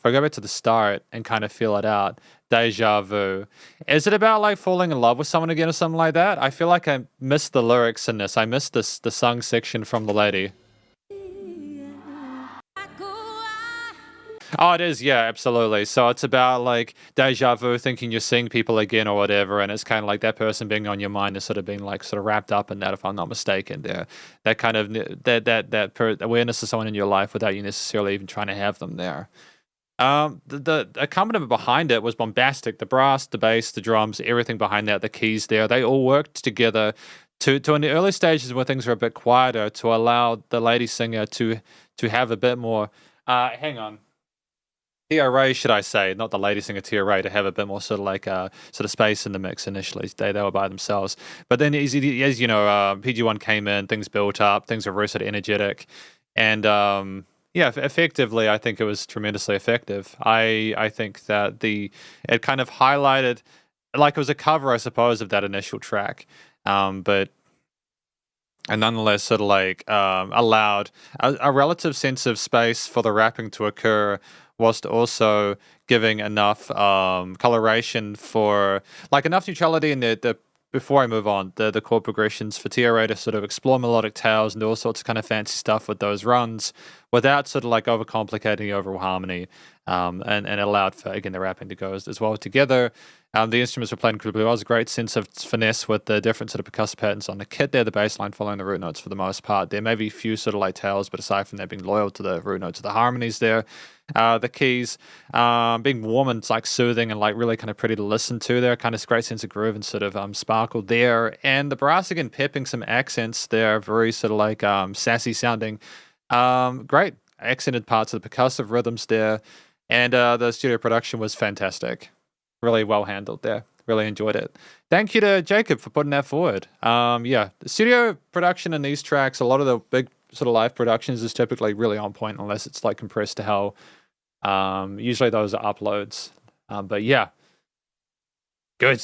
go back to the start and kind of feel it out, deja vu. Is it about like falling in love with someone again or something like that? I feel like I missed the lyrics in this. I missed the sung section from the lady. Oh, it is, yeah, absolutely. So it's about like deja vu, thinking you're seeing people again or whatever, and it's kind of like that person being on your mind is sort of being like sort of wrapped up in that, if I'm not mistaken. There, that kind of that awareness of someone in your life without you necessarily even trying to have them there. The accompaniment behind it was bombastic. The brass, the bass, the drums, everything behind that, the keys there, they all worked together to in the early stages where things were a bit quieter, to allow the lady singer to have a bit more. Hang on. Tia Ray, should I say, not the lady singer Tia Ray, to have a bit more sort of like sort of space in the mix initially. They were by themselves. But then as you know, PG1 came in, things built up, things were very sort of energetic. And yeah, effectively, I think it was tremendously effective. I think that it kind of highlighted, like it was a cover, I suppose, of that initial track. But and nonetheless sort of like allowed a relative sense of space for the rapping to occur, whilst also giving enough coloration for, like, enough neutrality in the before I move on, the chord progressions for TRA to sort of explore melodic tails and do all sorts of kind of fancy stuff with those runs without sort of like overcomplicating the overall harmony. And it allowed for, again, the rapping to go as well together. The instruments were played incredibly well. There's a great sense of finesse with the different sort of percussive patterns on the kit there. The bass line following the root notes for the most part. There may be a few sort of like tails, but aside from that, being loyal to the root notes of the harmonies there. The keys being warm and like soothing and like really kind of pretty to listen to there. Kind of great sense of groove and sort of sparkle there. And the brass again pepping some accents there, very sort of like sassy sounding. Great accented parts of the percussive rhythms there. And the studio production was fantastic. Really well handled there. Really enjoyed it. Thank you to Jacob for putting that forward. Yeah, the studio production in these tracks, a lot of the big sort of live productions is typically really on point unless it's like compressed to hell. Usually those are uploads. But yeah, good.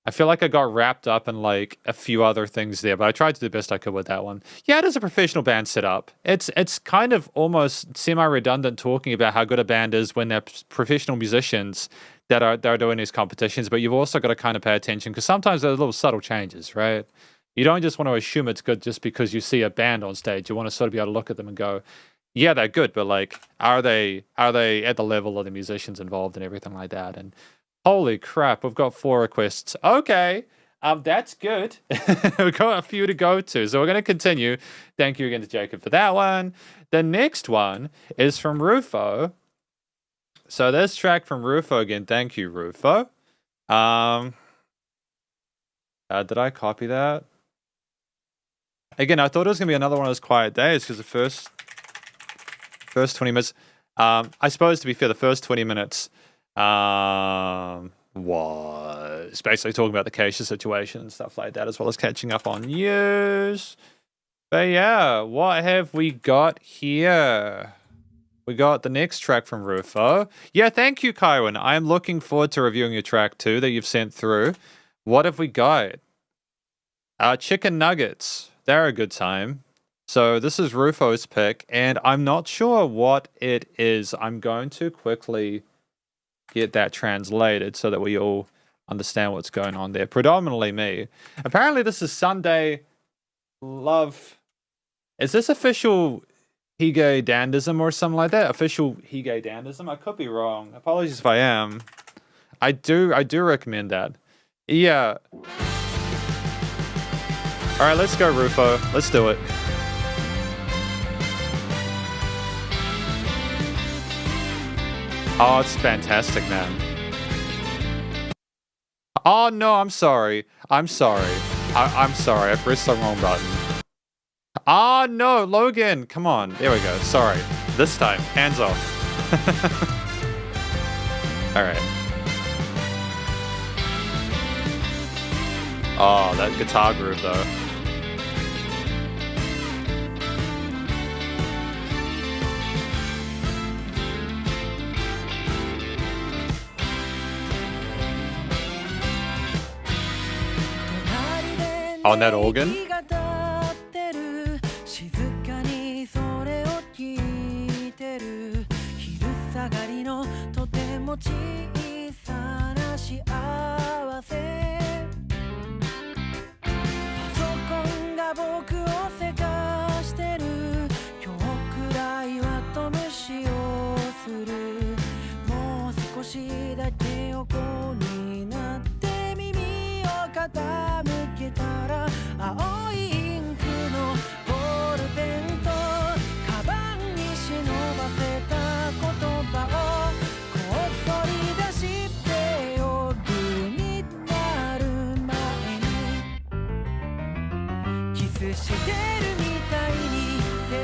I feel like I got wrapped up in like a few other things there, but I tried to do the best I could with that one. Yeah, it is a professional band setup. It's kind of almost semi-redundant talking about how good a band is when they're professional musicians that are doing these competitions, but you've also got to kind of pay attention because sometimes there's little subtle changes, right? You don't just want to assume it's good just because you see a band on stage. You want to sort of be able to look at them and go, yeah, they're good, but like, are they at the level of the musicians involved and everything like that? And holy crap, we've got 4 requests. Okay, that's good. We've got a few to go to, so we're going to continue. Thank you again to Jacob for that one. The next one is from Rufo. So this track from Rufo again. Thank you, Rufo. Did I copy that? Again, I thought it was going to be another one of those quiet days because the first 20 minutes, I suppose to be fair, the first 20 minutes was basically talking about the Keisha situation and stuff like that, as well as catching up on news. But yeah, what have we got here? We got the next track from Rufo. Yeah, thank you, Kaiwan. I am looking forward to reviewing your track too that you've sent through. What have we got? Chicken nuggets. They're a good time. So this is Rufo's pick, and I'm not sure what it is. I'm going to quickly get that translated so that we all understand what's going on there. Predominantly me. Apparently this is Sunday Love. Is this official Hige Dandism or something like that? Official Hige Dandism? I could be wrong. Apologies if I am. I do recommend that. Yeah. Alright, let's go, Rufo. Let's do it. Oh, it's fantastic, man. Oh, no, I'm sorry. I'm sorry. I'm sorry. I pressed the wrong button. Oh, no, Logan. Come on. There we go. Sorry. This time. Hands off. All right. Oh, that guitar groove, though. On that organ?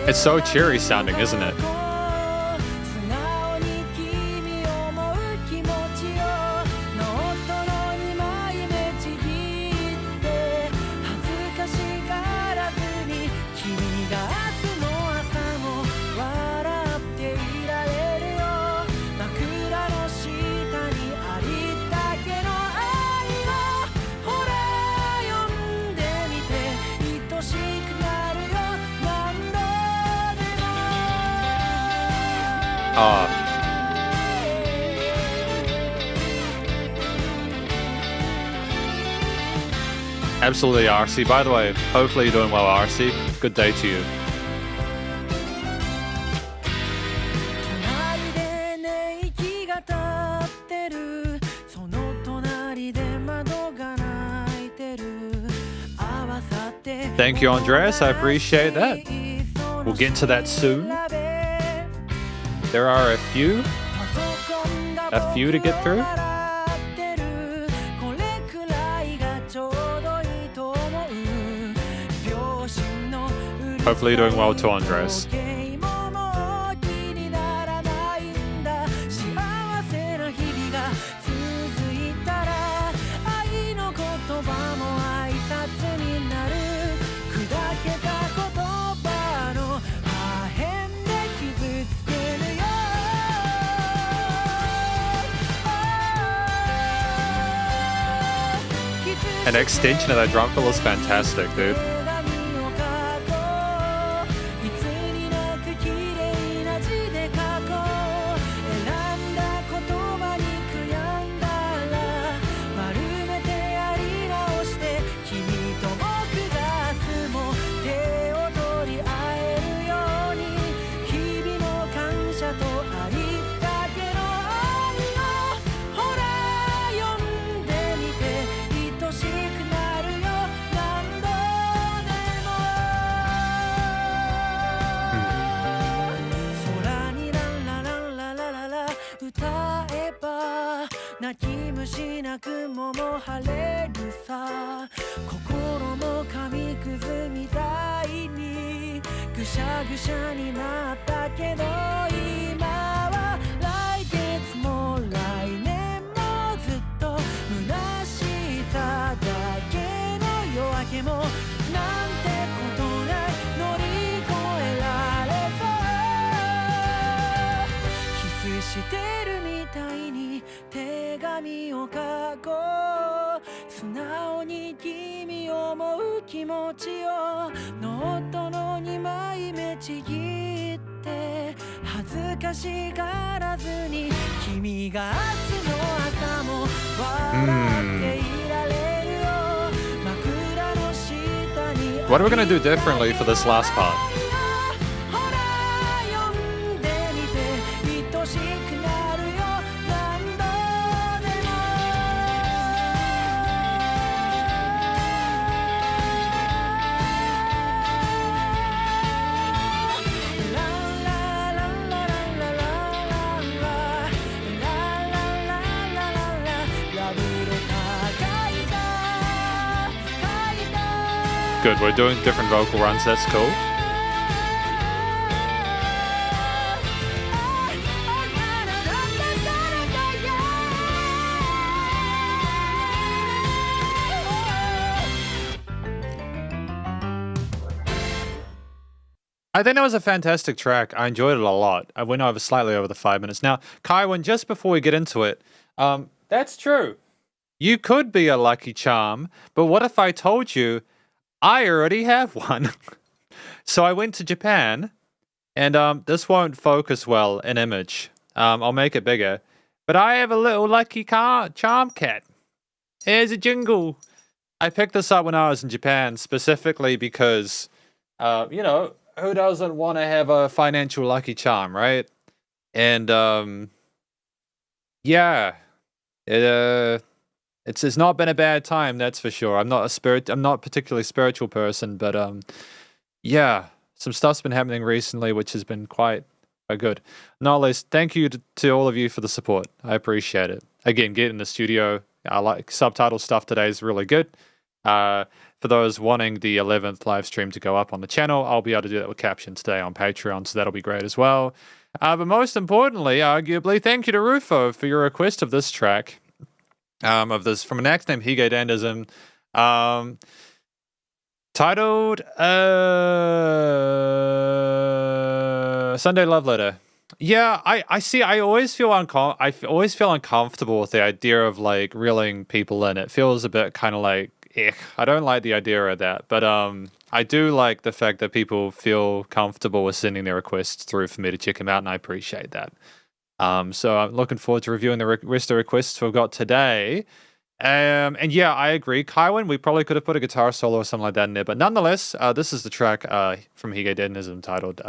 It's so cheery sounding, isn't it? Absolutely, RC. By the way, hopefully you're doing well, RC. Good day to you. Thank you, Andreas. I appreciate that. We'll get into that soon. There are a few to get through. Hopefully you're doing well too, Andres. An extension of that drum fill is fantastic, dude. What are we going to do differently for this last part? Good, we're doing different vocal runs, that's cool. I think that was a fantastic track. I enjoyed it a lot. I went over slightly over the 5 minutes. Now, Kaiwan, just before we get into it, that's true. You could be a lucky charm, but what if I told you I already have one? So I went to Japan, and this won't focus well in image. I'll make it bigger. But I have a little lucky charm cat. Here's a jingle. I picked this up when I was in Japan, specifically because, you know, who doesn't want to have a financial lucky charm, right? And, yeah. It's not been a bad time, that's for sure. I'm not a particularly spiritual person, but yeah, some stuff's been happening recently, which has been quite good. Nonetheless, thank you to all of you for the support. I appreciate it. Again, get in the studio. I like subtitle stuff today is really good. For those wanting the 11th live stream to go up on the channel, I'll be able to do that with captions today on Patreon, so that'll be great as well. But most importantly, arguably, thank you to Rufo for your request of this track. Of this from an act named Hige Dandism, titled Sunday Love Letter. Yeah, I see. I always feel uncomfortable with the idea of like reeling people in. It feels a bit kind of like, I don't like the idea of that. But I do like the fact that people feel comfortable with sending their requests through for me to check them out, and I appreciate that. So I'm looking forward to reviewing the rest of the requests we've got today. And yeah, I agree. Kaiwan, we probably could have put a guitar solo or something like that in there. But nonetheless, this is the track from Hige Dandism titled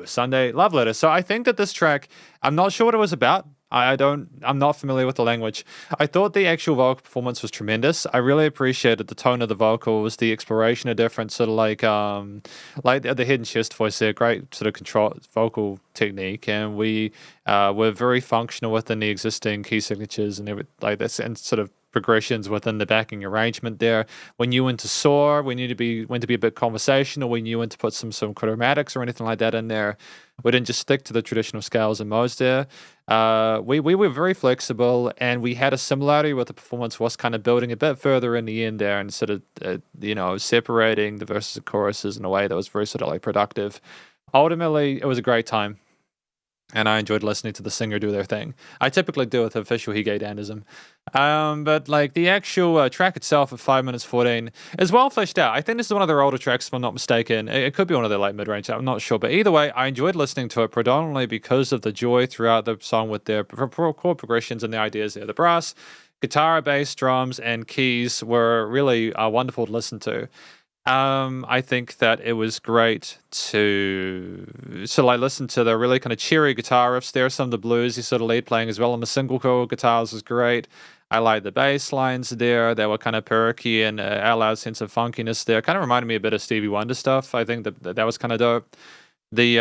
Sunday Love Letter. So I think that this track, I'm not sure what it was about. I'm not familiar with the language. I thought the actual vocal performance was tremendous. I really appreciated the tone of the vocals, the exploration of different sort of like the hidden chest voice there, great sort of control vocal technique, and we were very functional within the existing key signatures and like this, and sort of progressions within the backing arrangement there. We knew when to soar, we knew to be when to be a bit conversational, we knew when to put some chromatics or anything like that in there. We didn't just stick to the traditional scales and modes there. We were very flexible, and we had a similarity with the performance was kind of building a bit further in the end there, and sort of separating the verses and choruses in a way that was very sort of like productive. Ultimately, it was a great time, and I enjoyed listening to the singer do their thing. I typically do with official Hige Dandism. But like the actual track itself at 5 minutes 14 is well fleshed out. I think this is one of their older tracks, if I'm not mistaken. It could be one of their like mid-range, I'm not sure. But either way, I enjoyed listening to it predominantly because of the joy throughout the song with their chord progressions and the ideas there. The brass, guitar, bass, drums, and keys were really wonderful to listen to. I think that it was great to listen to the really kind of cheery guitar riffs there, some of the bluesy sort of lead playing as well, and the single coil guitars was great. I like the bass lines there. They were kind of perky and allowed a sense of funkiness there. Kind of reminded me a bit of Stevie Wonder stuff. I think that was kind of dope. The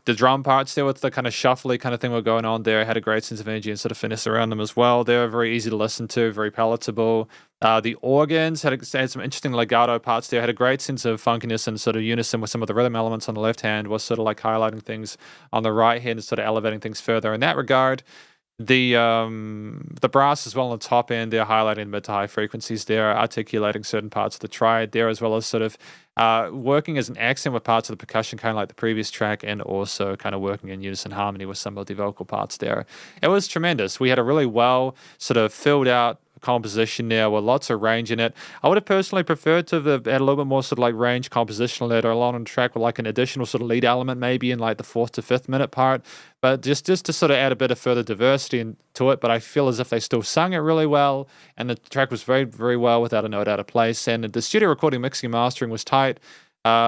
drum parts there with the kind of shuffly kind of thing were going on there had a great sense of energy and sort of finesse around them as well. They were very easy to listen to, very palatable. The organs had some interesting legato parts there, had a great sense of funkiness and sort of unison with some of the rhythm elements on the left hand, was sort of like highlighting things on the right hand and sort of elevating things further in that regard. The brass as well on the top end, they're highlighting mid to high frequencies there, articulating certain parts of the triad there, as well as sort of working as an accent with parts of the percussion, kind of like the previous track, and also kind of working in unison harmony with some of the vocal parts there. It was tremendous. We had a really well sort of filled out composition there with lots of range in it. I would have personally preferred to have had a little bit more sort of like range compositional later along on the track with like an additional sort of lead element maybe in like the 4th to 5th minute part, but just to sort of add a bit of further diversity to it. But I feel as if they still sung it really well, and the track was very, very well without a note out of place, and the studio recording, mixing and mastering was tight.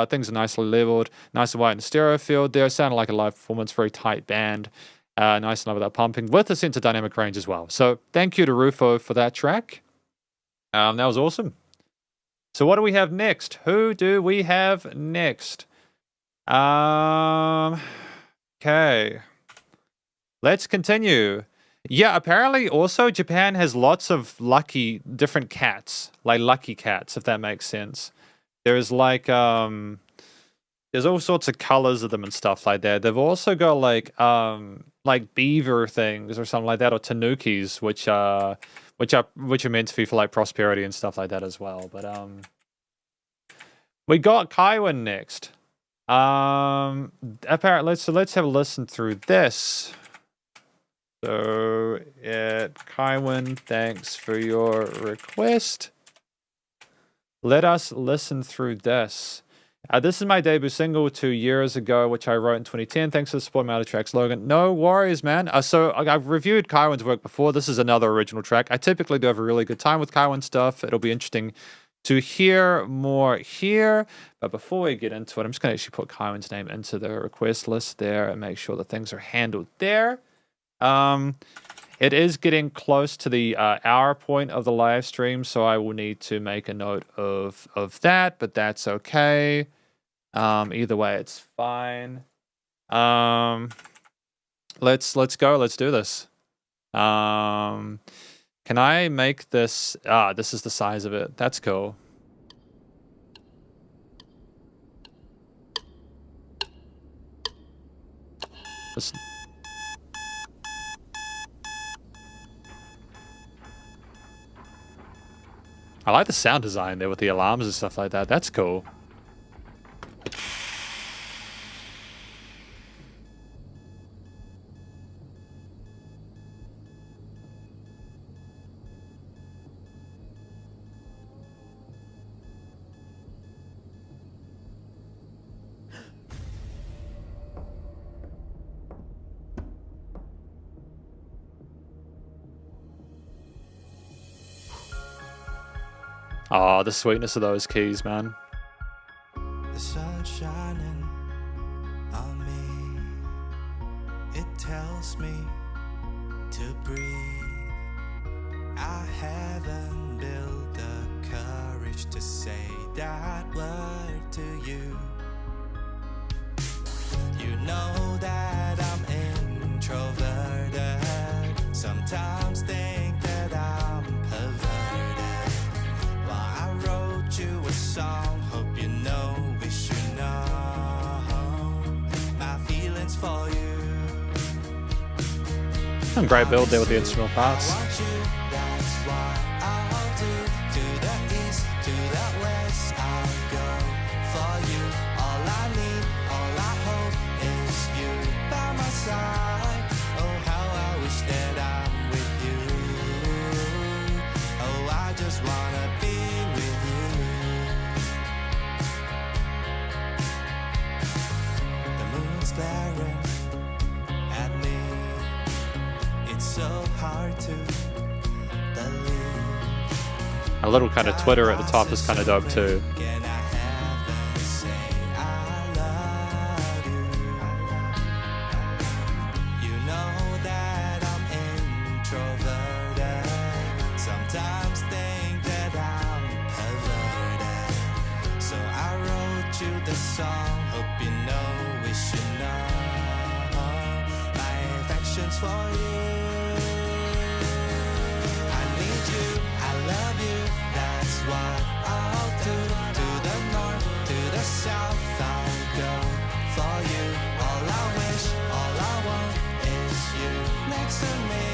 Things are nicely leveled, nice and white in the stereo field there. Sounded like a live performance, very tight band. Nice enough without pumping, with a sense of dynamic range as well. So thank you to Rufo for that track. That was awesome. So what do we have next? Who do we have next? Okay. Let's continue. Yeah, apparently also Japan has lots of different cats, like lucky cats, if that makes sense. There's like there's all sorts of colors of them and stuff like that. They've also got like beaver things or something like that, or tanukis, which are meant to be for like prosperity and stuff like that as well. But we got Kaiwan next. Apparently, so let's have a listen through this. So Kaiwan, thanks for your request. Let us listen through this. This is my debut single 2 years ago, which I wrote in 2010. Thanks for the support, my other tracks, Logan. No worries, man. So I've reviewed Kaiwan's work before. This is another original track. I typically do have a really good time with Kaiwan stuff. It'll be interesting to hear more here. But before we get into it, I'm just going to actually put Kaiwan's name into the request list there and make sure that things are handled there. It is getting close to the hour point of the live stream, so I will need to make a note of that, but that's okay. Either way, it's fine. Let's go. Let's do this. Can I make this? This is the size of it. That's cool. I like the sound design there with the alarms and stuff like that. That's cool. Oh, the sweetness of those keys, man. The sun shining on me. It tells to say that word to you. You know that I'm introverted, sometimes think that I'm perverted. While I wrote you a song, hope you know we should know my feelings for you. Great build there with the instrumental parts. I want you, that's what I'll do. To the east, to the west, I'll go for you. All I need, all I hope is you by my side. Oh, how I wish that I'm with you. Oh, I just wanna be with you. The moon's glaring at me. It's so hard to believe. A little kind of Twitter at the top is kind of dope too. Can I have them say I love you? You know that I'm introverted, sometimes think that I'm perverted. So I wrote you the song, hope you know we should know my affections for you. I need you, I love you, that's what I'll do. To the north, to the south, I'll go for you. All I wish, all I want is you next to me.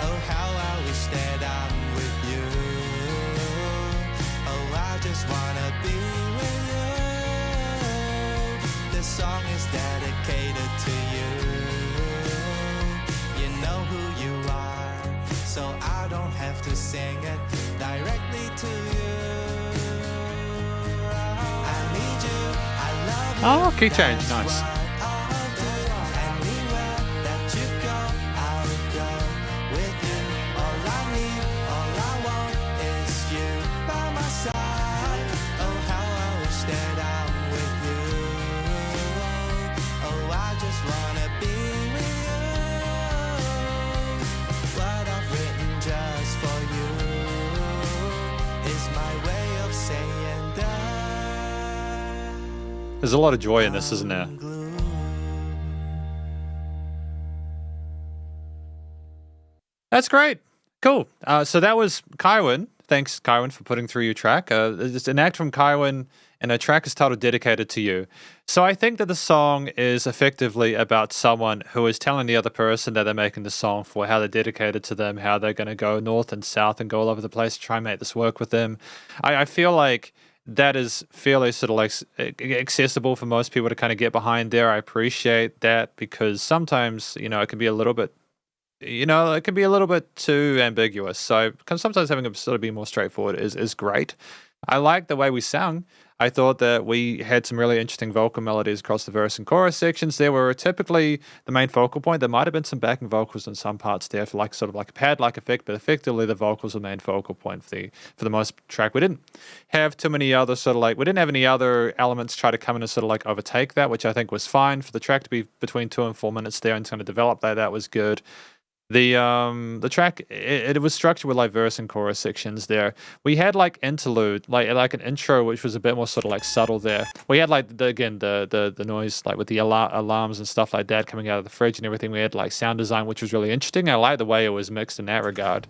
Oh, how I wish that I'm with you. Oh, I just wanna be with you. This song is dedicated to you. You know who you are, so I don't have to sing it directly to you. I need you, I love you. Oh, key change, nice. What I'll do, anywhere that you go, I'll go with you. All I need, all I want is you by my side. Oh, how I wish that I'm with you. Oh, I just wanna be with you. What I've written just for you is my way of saying that. There's a lot of joy in this, isn't there? That's great. Cool. So that was Kaiwen. Thanks, Kaiwen, for putting through your track. It's an act from Kaiwen, and a track is titled Dedicated to You. So I think that the song is effectively about someone who is telling the other person that they're making the song for, how they're dedicated to them, how they're going to go north and south and go all over the place to try and make this work with them. I feel like that is fairly sort of like accessible for most people to kind of get behind there. I appreciate that because sometimes, you know, it can be a little bit, you know, it can be a little bit too ambiguous. So sometimes having it sort of be more straightforward is great. I like the way we sang. I thought that we had some really interesting vocal melodies across the verse and chorus sections. There were typically the main focal point. There might have been some backing vocals in some parts there for like sort of like a pad-like effect, but effectively the vocals were the main focal point for the most track. We didn't have too many other sort of like, we didn't have any other elements try to come in and sort of like overtake that, which I think was fine. For the track to be between 2 and 4 minutes there and kind of develop that was good. The track it was structured with like verse and chorus sections there. We had like interlude, like an intro which was a bit more sort of like subtle there. We had like the noise like with the alarms and stuff like that coming out of the fridge and everything. We had like sound design which was really interesting. I like the way it was mixed in that regard.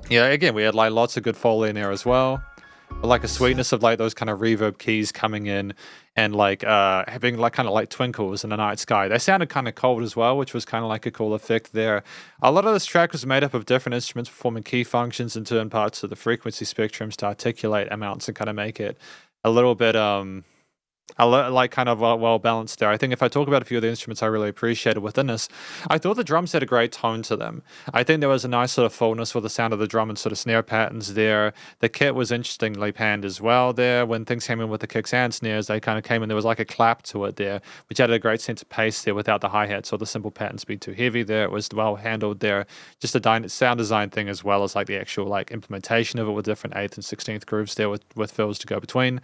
Yeah, again we had like lots of good Foley in there as well. Like a sweetness of like those kind of reverb keys coming in and like having like kind of like twinkles in the night sky. They sounded kind of cold as well, which was kind of like a cool effect there. A lot of this track was made up of different instruments performing key functions in certain parts of the frequency spectrums to articulate amounts and kind of make it a little bit like kind of well balanced there. I think if I talk about a few of the instruments I really appreciated within this, I thought the drums had a great tone to them. I think there was a nice sort of fullness with the sound of the drum and sort of snare patterns there. The kit was interestingly panned as well there. When things came in with the kicks and snares, they kind of came in, there was like a clap to it there, which added a great sense of pace there without the hi-hats or the simple patterns being too heavy there. It was well handled there. Just a sound design thing as well as like the actual like implementation of it with different 8th and 16th grooves there with fills to go between.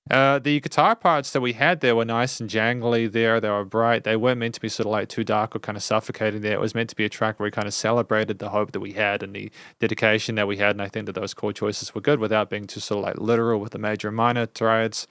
The guitar parts that we had there were nice and jangly there. They were bright. They weren't meant to be sort of like too dark or kind of suffocating there. It was meant to be a track where we kind of celebrated the hope that we had and the dedication that we had. And I think that those chord choices were good without being too sort of like literal with the major and minor triads.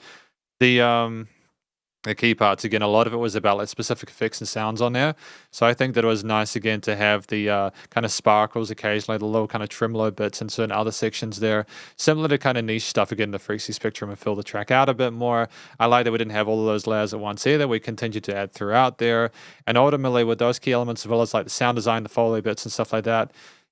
The key parts, again, a lot of it was about like specific effects and sounds on there. So I think that it was nice again to have the kind of sparkles occasionally, the little kind of tremolo bits in certain other sections there. Similar to kind of niche stuff, again, the frequency spectrum and fill the track out a bit more. I like that we didn't have all of those layers at once either. We continued to add throughout there. And ultimately with those key elements as well as like the sound design, the Foley bits and stuff like that.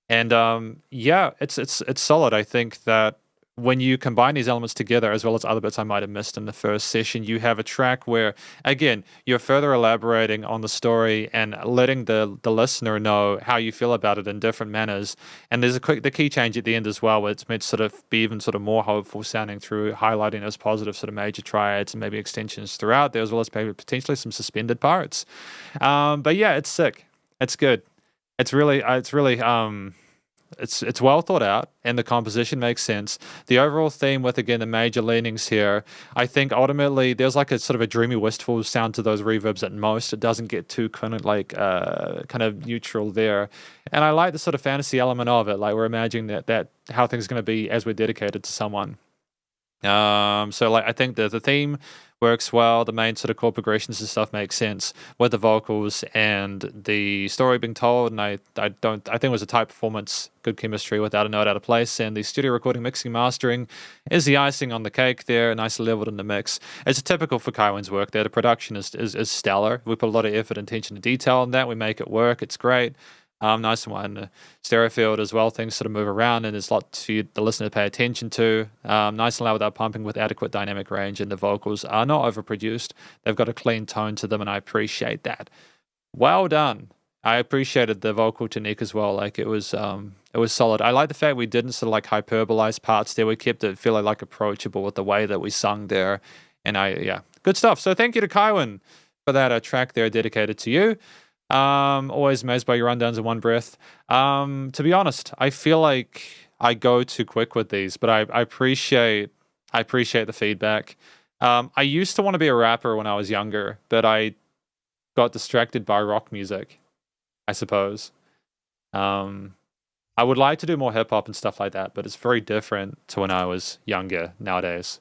And yeah, it's solid. I think that when you combine these elements together, as well as other bits I might have missed in the first session, you have a track where, again, you're further elaborating on the story and letting the listener know how you feel about it in different manners. And there's the key change at the end as well, where it's meant to sort of be even sort of more hopeful sounding through highlighting those positive sort of major triads and maybe extensions throughout there, as well as maybe potentially some suspended parts. But yeah, it's sick. It's good. It's really it's well thought out, and the composition makes sense. The overall theme with, again, the major leanings here, I think ultimately there's like a sort of a dreamy, wistful sound to those reverbs at most. It doesn't get too kind of like kind of neutral there. And I like the sort of fantasy element of it. Like we're imagining that how things are going to be as we're dedicated to someone. So like I think the theme works well. The main sort of chord progressions and stuff makes sense with the vocals and the story being told. And I think it was a tight performance, good chemistry without a note out of place. And the studio recording, mixing, mastering is the icing on the cake there, nicely leveled in the mix. It's typical for Kaiwen's work there. The production is stellar. We put a lot of effort, attention to detail in that. We make it work. It's great. Nice and the stereo field as well. Things sort of move around, and there's a lot for the listener to pay attention to. Nice and loud without pumping, with adequate dynamic range, and the vocals are not overproduced. They've got a clean tone to them, and I appreciate that. Well done. I appreciated the vocal technique as well. Like it was solid. I like the fact we didn't sort of like hyperbolize parts there. We kept it feeling like approachable with the way that we sung there, and good stuff. So thank you to Kaiwen for that track there dedicated to you. Always amazed by your rundowns in one breath. To be honest, I feel like I go too quick with these, but I appreciate the feedback. I used to want to be a rapper when I was younger, but I got distracted by rock music, I suppose. I would like to do more hip hop and stuff like that, but it's very different to when I was younger nowadays.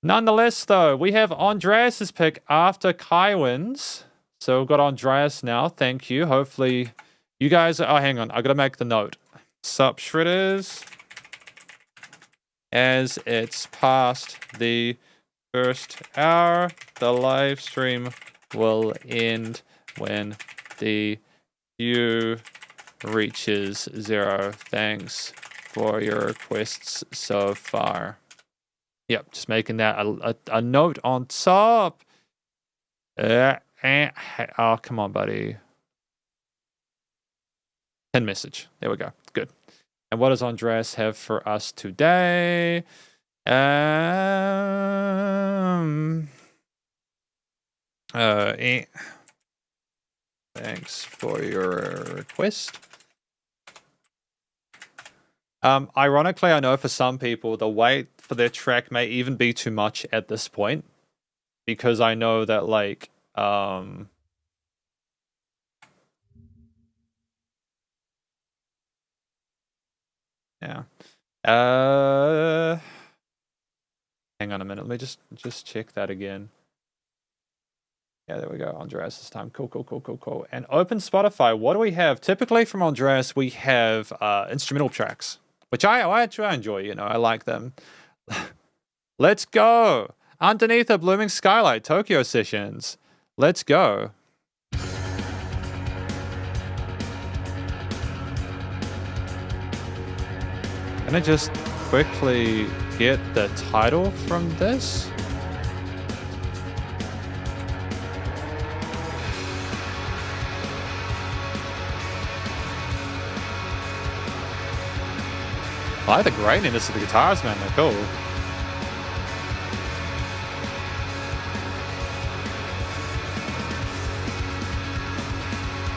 Nonetheless, though, we have Andreas's pick after Kaiwen's. So we've got Andreas now. Thank you. Hopefully you guys... Oh, hang on. I got to make the note. Sup, Shredders. As it's past the first hour, the live stream will end when the view reaches 0. Thanks for your requests so far. Yep, just making that a note on top. Oh, come on, buddy. Pin message. There we go. Good. And what does Andreas have for us today? Thanks for your request. Ironically, I know for some people, the wait for their track may even be too much at this point, because I know that, like, yeah. Hang on a minute. Let me just check that again. Yeah, there we go. Andreas this time. Cool. And open Spotify. What do we have? Typically from Andreas, we have instrumental tracks, which I actually enjoy. You know, I like them. Let's go. Underneath a Blooming Skylight, Tokyo Sessions. Let's go. Can I just quickly get the title from this? I like the graininess of the guitars, man. They're cool.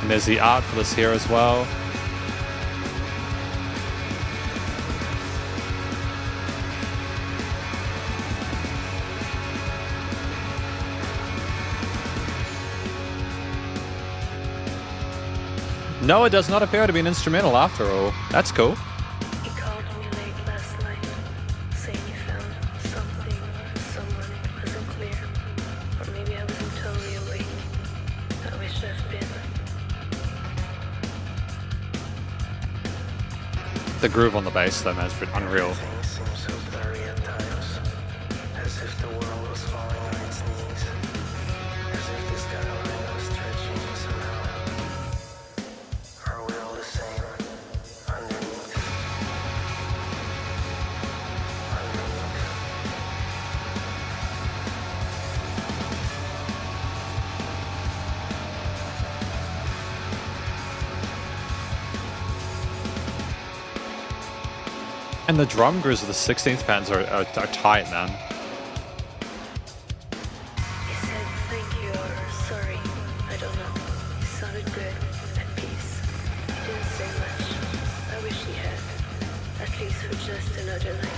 And there's the art for this here as well. No, it does not appear to be an instrumental after all. That's cool. He called me late last night, saying he found something or someone wasn't clear. Or maybe I wasn't totally awake. I wish I've been. The groove on the bass though, man, is unreal. Things seem so blurry at times, as if the world was falling on its knees, as if the skyline was stretching somehow. Are we all the same underneath? And the drum grooves of the 16th patterns are tight, man. He said thank you or sorry. I don't know. He sounded good, at peace. He didn't say much. I wish he had. At least for just another night.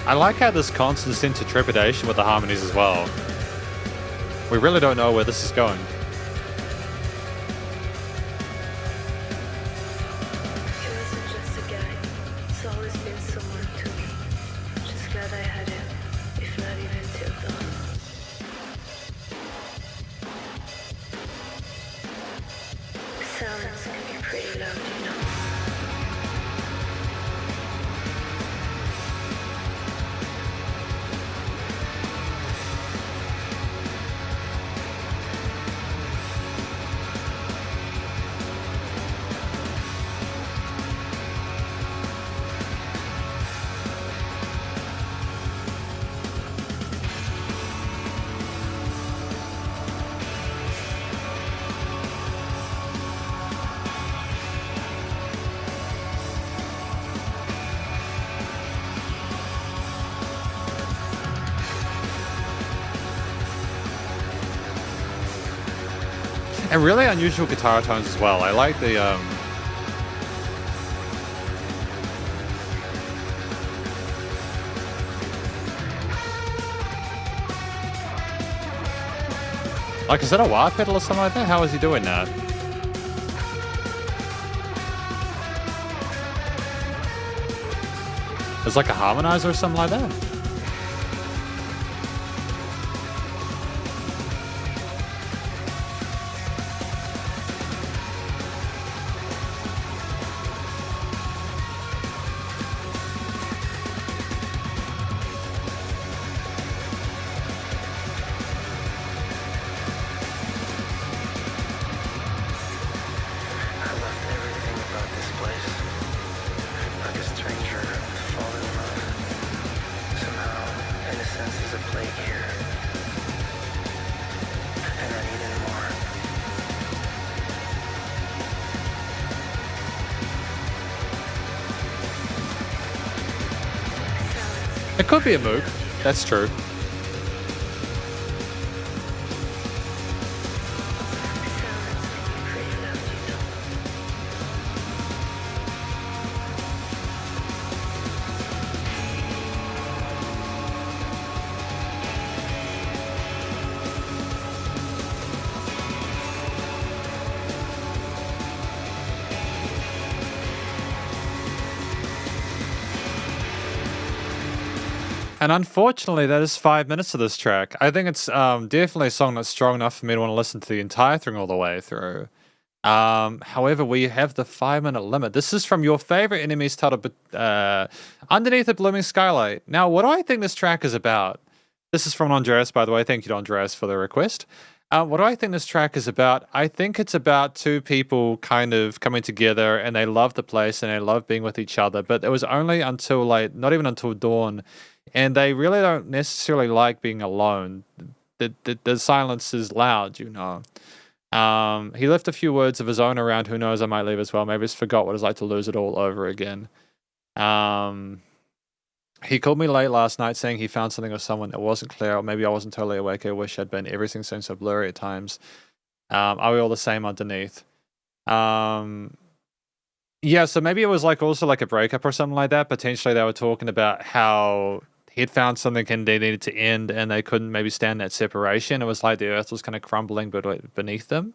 I like how there's constant sense of trepidation with the harmonies as well. We really don't know where this is going. He wasn't just a guy. He's always been someone to me. Just glad I had him, if not even till dawn. Silence can be pretty loud, you know. And really unusual guitar tones as well. I like the like, is that a wah pedal or something like that? How is he doing that? It's like a harmonizer or something like that. I loved everything about this place. Like a stranger, fall in love. Somehow, innocence is a plague here. And I needed more. It could be a Moog. That's true. And unfortunately, that is 5 minutes of this track. I think it's definitely a song that's strong enough for me to want to listen to the entire thing all the way through. However, we have the 5-minute limit. This is from your favorite enemies titled Underneath a Blooming Skylight. Now, what do I think this track is about? This is from Andreas, by the way. Thank you to Andreas for the request. What do I think this track is about? I think it's about two people kind of coming together and they love the place and they love being with each other. But it was only until not even until dawn. And they really don't necessarily like being alone. The silence is loud, you know. He left a few words of his own around. Who knows, I might leave as well. Maybe just forgot what it's like to lose it all over again. He called me late last night saying he found something with someone that wasn't clear, or maybe I wasn't totally awake. I wish I'd been. Everything seems so blurry at times. Are we all the same underneath? Um, yeah, so maybe it was like also like a breakup or something like that. Potentially they were talking about how he'd found something and they needed to end and they couldn't maybe stand that separation. It was like the earth was kind of crumbling beneath them.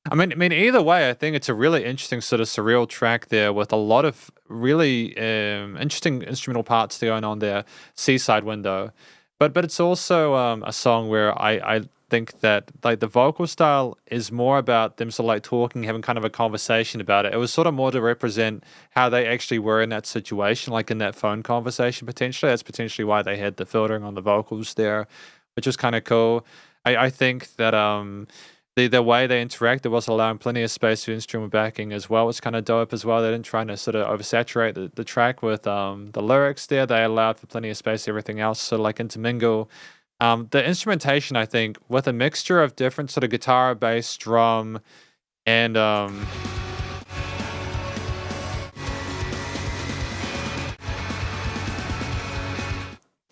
I mean, either way, I think it's a really interesting sort of surreal track there with a lot of really interesting instrumental parts going on there. Seaside Window, but it's also a song where I think that like the vocal style is more about them sort of like talking, having kind of a conversation about it. It was sort of more to represent how they actually were in that situation, like in that phone conversation. Potentially, that's potentially why they had the filtering on the vocals there, which was kind of cool. I think that the way they interacted was allowing plenty of space for instrumental backing as well. It's kind of dope as well. They didn't try to sort of oversaturate the track with the lyrics there. They allowed for plenty of space, everything else sort of like intermingle. The instrumentation, I think, with a mixture of different sort of guitar, bass, drum, and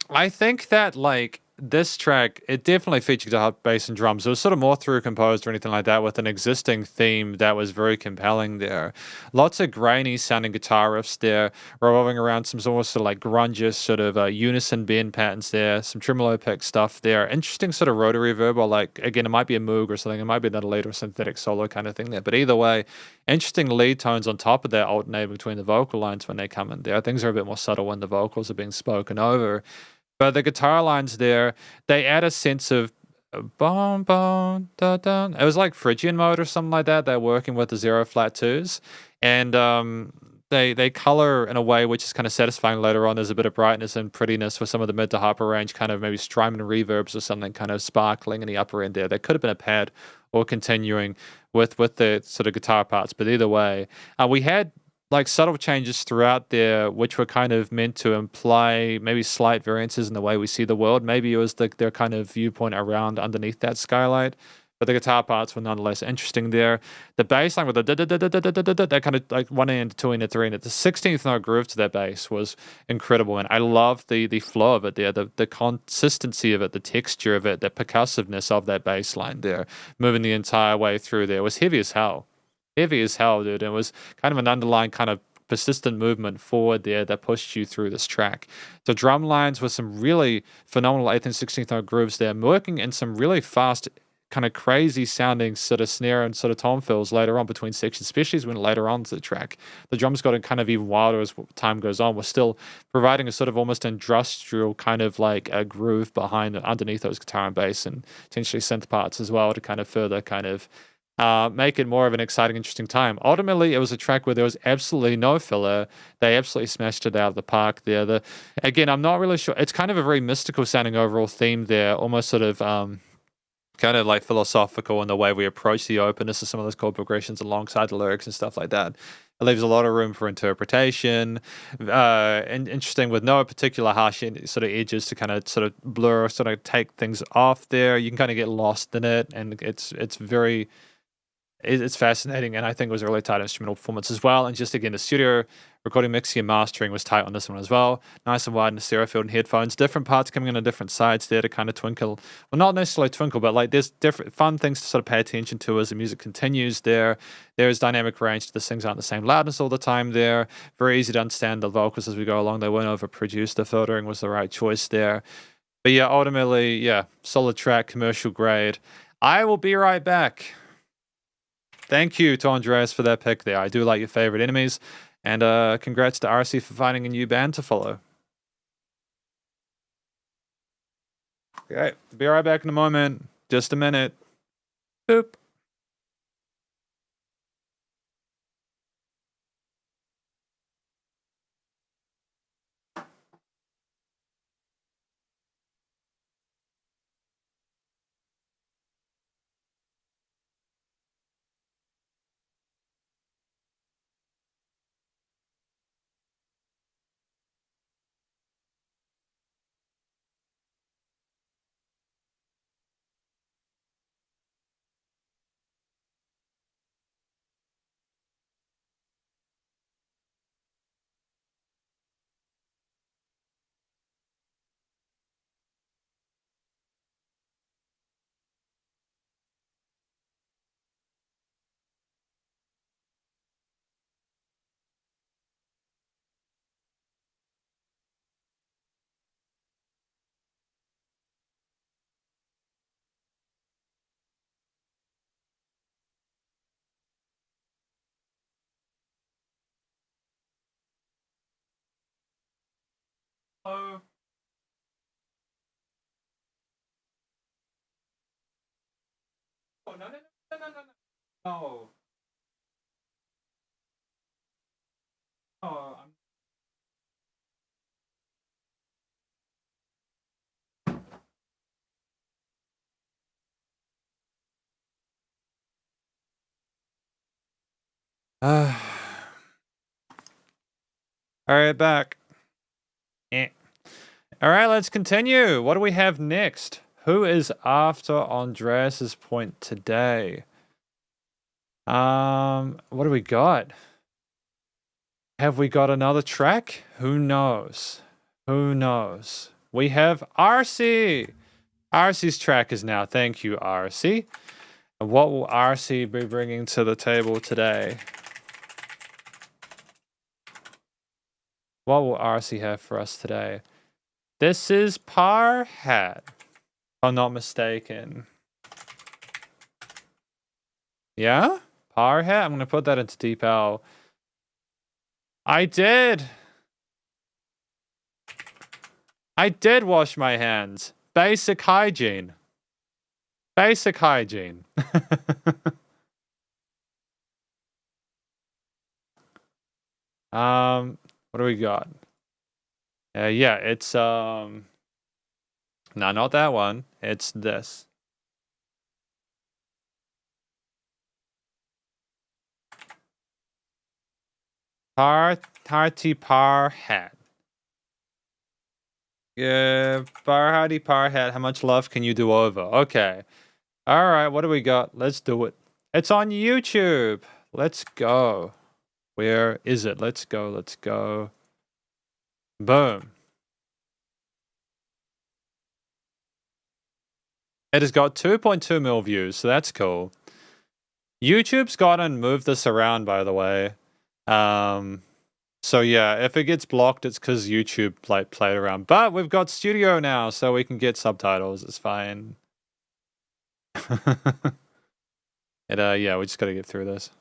I think that like this track, it definitely featured guitar, bass, and drums. It was sort of more through composed or anything like that, with an existing theme that was very compelling there. Lots of grainy sounding guitar riffs there, revolving around some sort of like grungish sort of unison bend patterns there, some tremolo pick stuff there. Interesting sort of rotary reverb, or like again, it might be a Moog or something. It might be another lead or synthetic solo kind of thing there. But either way, interesting lead tones on top of that, alternating between the vocal lines when they come in there. Things are a bit more subtle when the vocals are being spoken over. But the guitar lines there, they add a sense of boom, boom, da, da. It was like Phrygian mode or something like that. They're working with the zero flat twos, and they color in a way which is kind of satisfying later on. There's a bit of brightness and prettiness for some of the mid to upper range, kind of maybe Strymon reverbs or something, kind of sparkling in the upper end there. That could have been a pad or continuing with the sort of guitar parts, but either way, we had like subtle changes throughout there, which were kind of meant to imply maybe slight variances in the way we see the world. Maybe it was their kind of viewpoint around underneath that skylight. But the guitar parts were nonetheless interesting there. The bass line with the that kind of like 1 and 2 and 3 and the 16th note groove to that bass was incredible, and I love the flow of it there, the consistency of it, the texture of it, the percussiveness of that bass line there, moving the entire way through there. It was heavy as hell. Heavy as hell, dude. It was kind of an underlying kind of persistent movement forward there that pushed you through this track. The drum lines with some really phenomenal 8th and 16th note grooves there, working in some really fast, kind of crazy sounding sort of snare and sort of tom fills later on between sections, especially as when later on to the track. The drums got kind of even wilder as time goes on. We're still providing a sort of almost industrial kind of like a groove behind underneath those guitar and bass and potentially synth parts as well to kind of further kind of make it more of an exciting, interesting time. Ultimately, it was a track where there was absolutely no filler. They absolutely smashed it out of the park there. Again, I'm not really sure. It's kind of a very mystical sounding overall theme there, almost sort of kind of like philosophical in the way we approach the openness of some of those chord progressions alongside the lyrics and stuff like that. It leaves a lot of room for interpretation. And interesting with no particular harsh sort of edges to kind of sort of blur, sort of take things off there. You can kind of get lost in it, and it's very it's fascinating, and I think it was a really tight instrumental performance as well. And just again, the studio recording, mixing, and mastering was tight on this one as well. Nice and wide in the stereo field and headphones. Different parts coming in on different sides there to kind of twinkle. Well, not necessarily twinkle, but like there's different fun things to sort of pay attention to as the music continues there. There is dynamic range. The things aren't the same loudness all the time there. Very easy to understand the vocals as we go along. They weren't overproduced. The filtering was the right choice there. But yeah, ultimately, yeah, solid track, commercial grade. I will be right back. Thank you to Andreas for that pick there. I do like your favorite enemies. And congrats to RC for finding a new band to follow. Okay, be right back in a moment. Just a minute. Boop. Oh. Oh, no, no, no, no, no, no. No. Oh, All right, back. Eh. All right, let's continue. What do we have next? Who is after Andreas's point today? What do we got? Have we got another track? Who knows? Who knows? We have RC. RC's track is now. Thank you, RC. And what will RC be bringing to the table today? What will RC have for us today? This is Parhat, if I'm not mistaken. Yeah? Parhat? I'm going to put that into DeepL. I did wash my hands. Basic hygiene. Basic hygiene. What do we got? Yeah, it's no, not that one. It's this. Party Parhat. Yeah, Party Parhat. How much love can you do over? Okay. All right, what do we got? Let's do it. It's on YouTube. Let's go. Where is it? Let's go. Let's go. Boom. It has got 2.2 mil views, so that's cool. YouTube's gotten moved this around, by the way. So yeah, if it gets blocked, it's because YouTube played around. But we've got Studio now, so we can get subtitles. It's fine. Yeah, we just got to get through this.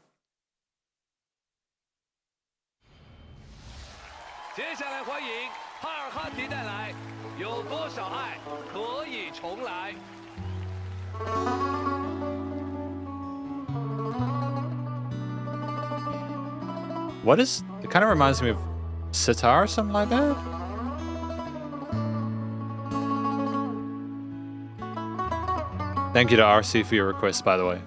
接下来欢迎哈尔汉迪带来《有多少爱可以重来》。 What is... It kind of reminds me of sitar or something like that. Thank you to RC for your request, by the way.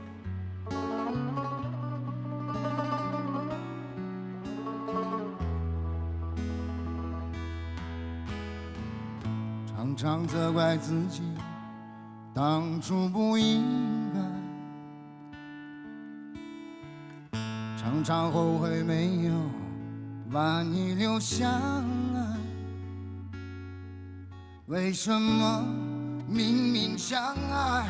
常常责怪自己当初不应该，常常后悔没有把你留下来。为什么明明相爱，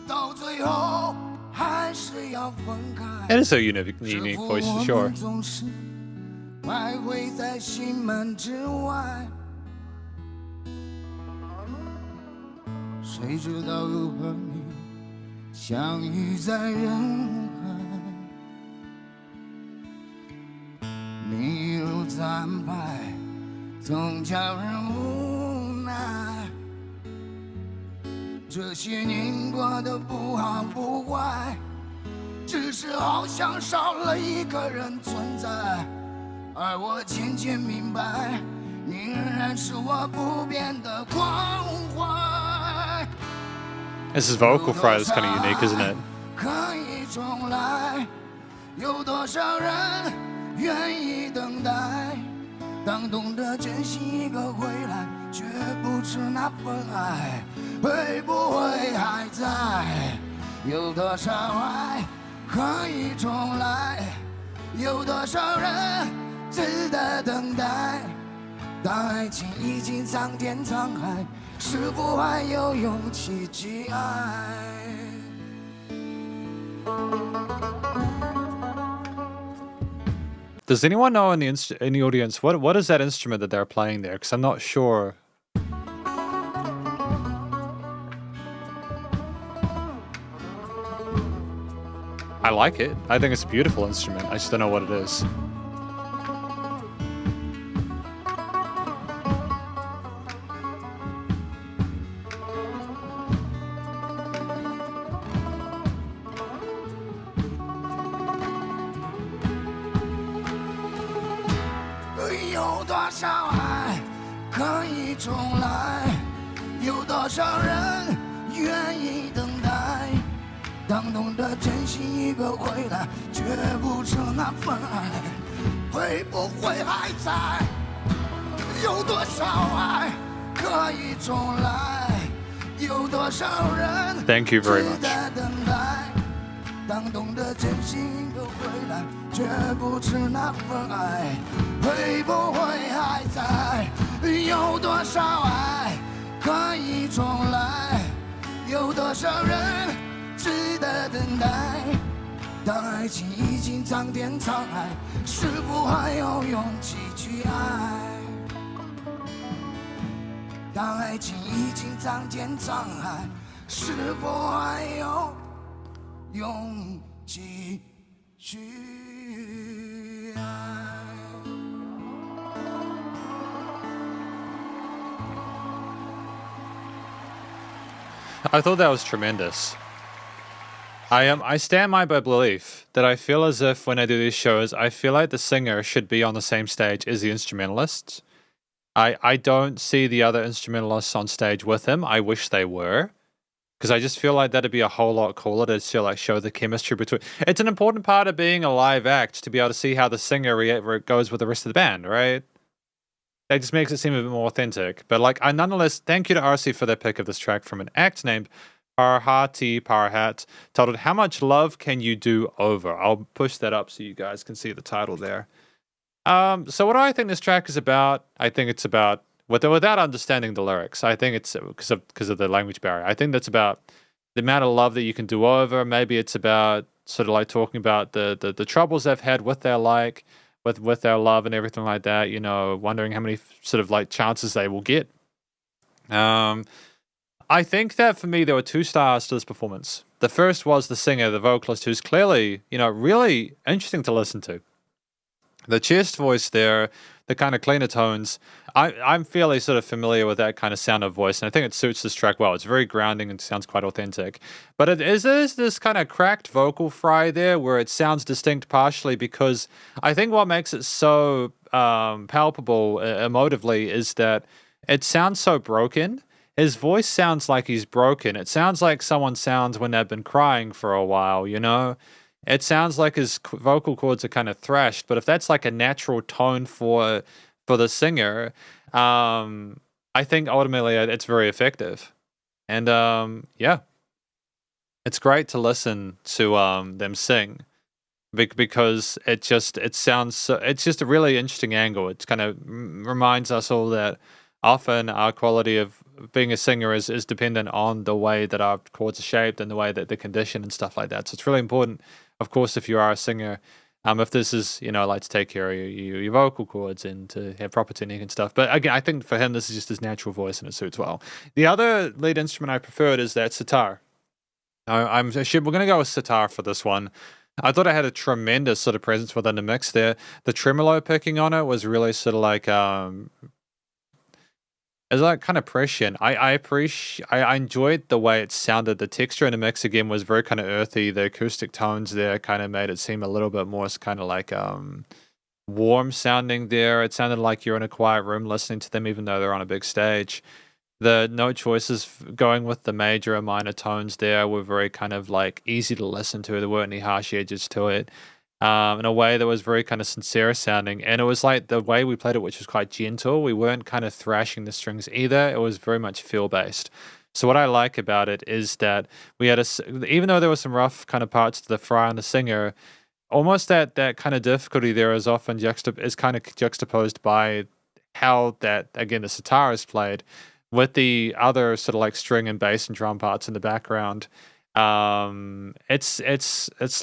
到最后还是要分开？ It is a unique voice, sure. 总是徘徊在心门之外。 谁知道又和你相遇在人海，你一路惨败，总叫人无奈。这些年过得不好不坏，只是好像少了一个人存在，而我渐渐明白，你仍然是我不变的关怀。 This is vocal fry that's kind of unique, isn't it? 可以重来，有多少人愿意等待？当懂得珍惜一个回来，却不知那份爱会不会还在？有多少爱可以重来？有多少人值得等待？当爱情已经苍天沧海。 是否还有勇气去爱？ Does anyone know in the audience what is that instrument that they're playing there? Because I'm not sure. I like it. I think it's a beautiful instrument. I just don't know what it is. 重来？有多少人愿意等待？当懂得珍惜一个回来，绝不成那份爱，会不会还在？有多少爱可以重来？有多少人 Thank you very 值 much. 得等待？当懂得珍惜一个回来，绝不止那份爱，会不会还在？有多少爱可以重来？有多少人值得等待？当爱情已经苍天沧海，是否还有勇气去爱？当爱情已经苍天沧海，是否还有勇气去爱？ I thought that was tremendous. I stand by my belief that I feel as if when I do these shows, I feel like the singer should be on the same stage as the instrumentalists. I don't see the other instrumentalists on stage with him. I wish they were. Because I just feel like that'd be a whole lot cooler to show the chemistry between. It's an important part of being a live act to be able to see how the singer goes with the rest of the band, right? That just makes it seem a bit more authentic. But like, I nonetheless thank you to RC for their pick of this track from an act named Parhat, titled "How Much Love Can You Do Over?" I'll push that up so you guys can see the title there. So what do I think this track is about? I think it's about without understanding the lyrics. I think it's because of the language barrier. I think that's about the amount of love that you can do over. Maybe it's about sort of like talking about the troubles they've had with their with their love and everything like that. You know, wondering how many sort of like chances they will get. I think that for me there were 2 stars to this performance. The first was the singer, the vocalist, who's clearly, you know, really interesting to listen to. The chest voice there, the kind of cleaner tones, I'm fairly sort of familiar with that kind of sound of voice, and I think it suits this track well. It's very grounding and sounds quite authentic. But it is this kind of cracked vocal fry there where it sounds distinct partially because I think what makes it so palpable emotively is that it sounds so broken. His voice sounds like he's broken. It sounds like someone sounds when they've been crying for a while, you know? It sounds like his vocal cords are kind of thrashed, but if that's like a natural tone for the singer, I think ultimately it's very effective. And yeah, it's great to listen to them sing because it's just a really interesting angle. It kind of reminds us all that often our quality of being a singer is dependent on the way that our chords are shaped and the way that they're conditioned and stuff like that. So it's really important, of course, if you are a singer, if this is, you know, like to take care of your vocal cords and to have proper technique and stuff. But again, I think for him, this is just his natural voice and it suits well. The other lead instrument I preferred is that sitar. We're going to go with sitar for this one. I thought it had a tremendous sort of presence within the mix there. The tremolo picking on it was really sort of like... it's like kind of prescient. I enjoyed the way it sounded. The texture in the mix again was very kind of earthy. The acoustic tones there kind of made it seem a little bit more kind of like warm sounding there. It sounded like you're in a quiet room listening to them even though they're on a big stage. The note choices going with the major and minor tones there were very kind of like easy to listen to. There weren't any harsh edges to it. In a way that was very kind of sincere sounding. And it was like the way we played it, which was quite gentle. We weren't kind of thrashing the strings either. It was very much feel-based. So what I like about it is that we had even though there were some rough kind of parts to the fry and the singer, almost that kind of difficulty there is often kind of juxtaposed by how that, again, the sitar is played with the other sort of like string and bass and drum parts in the background. It's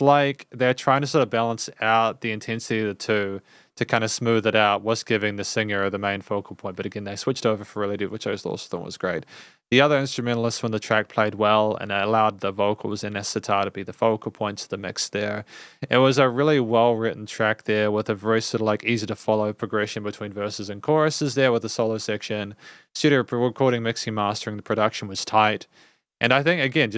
like they're trying to sort of balance out the intensity of the two to kind of smooth it out, was giving the singer the main focal point. But again, they switched over for really, which I also thought was great. The other instrumentalists from the track played well and allowed the vocals in their sitar to be the focal points of the mix there. It was a really well-written track there with a very sort of like easy-to-follow progression between verses and choruses there with the solo section. Studio recording, mixing, mastering, the production was tight. And I think, again,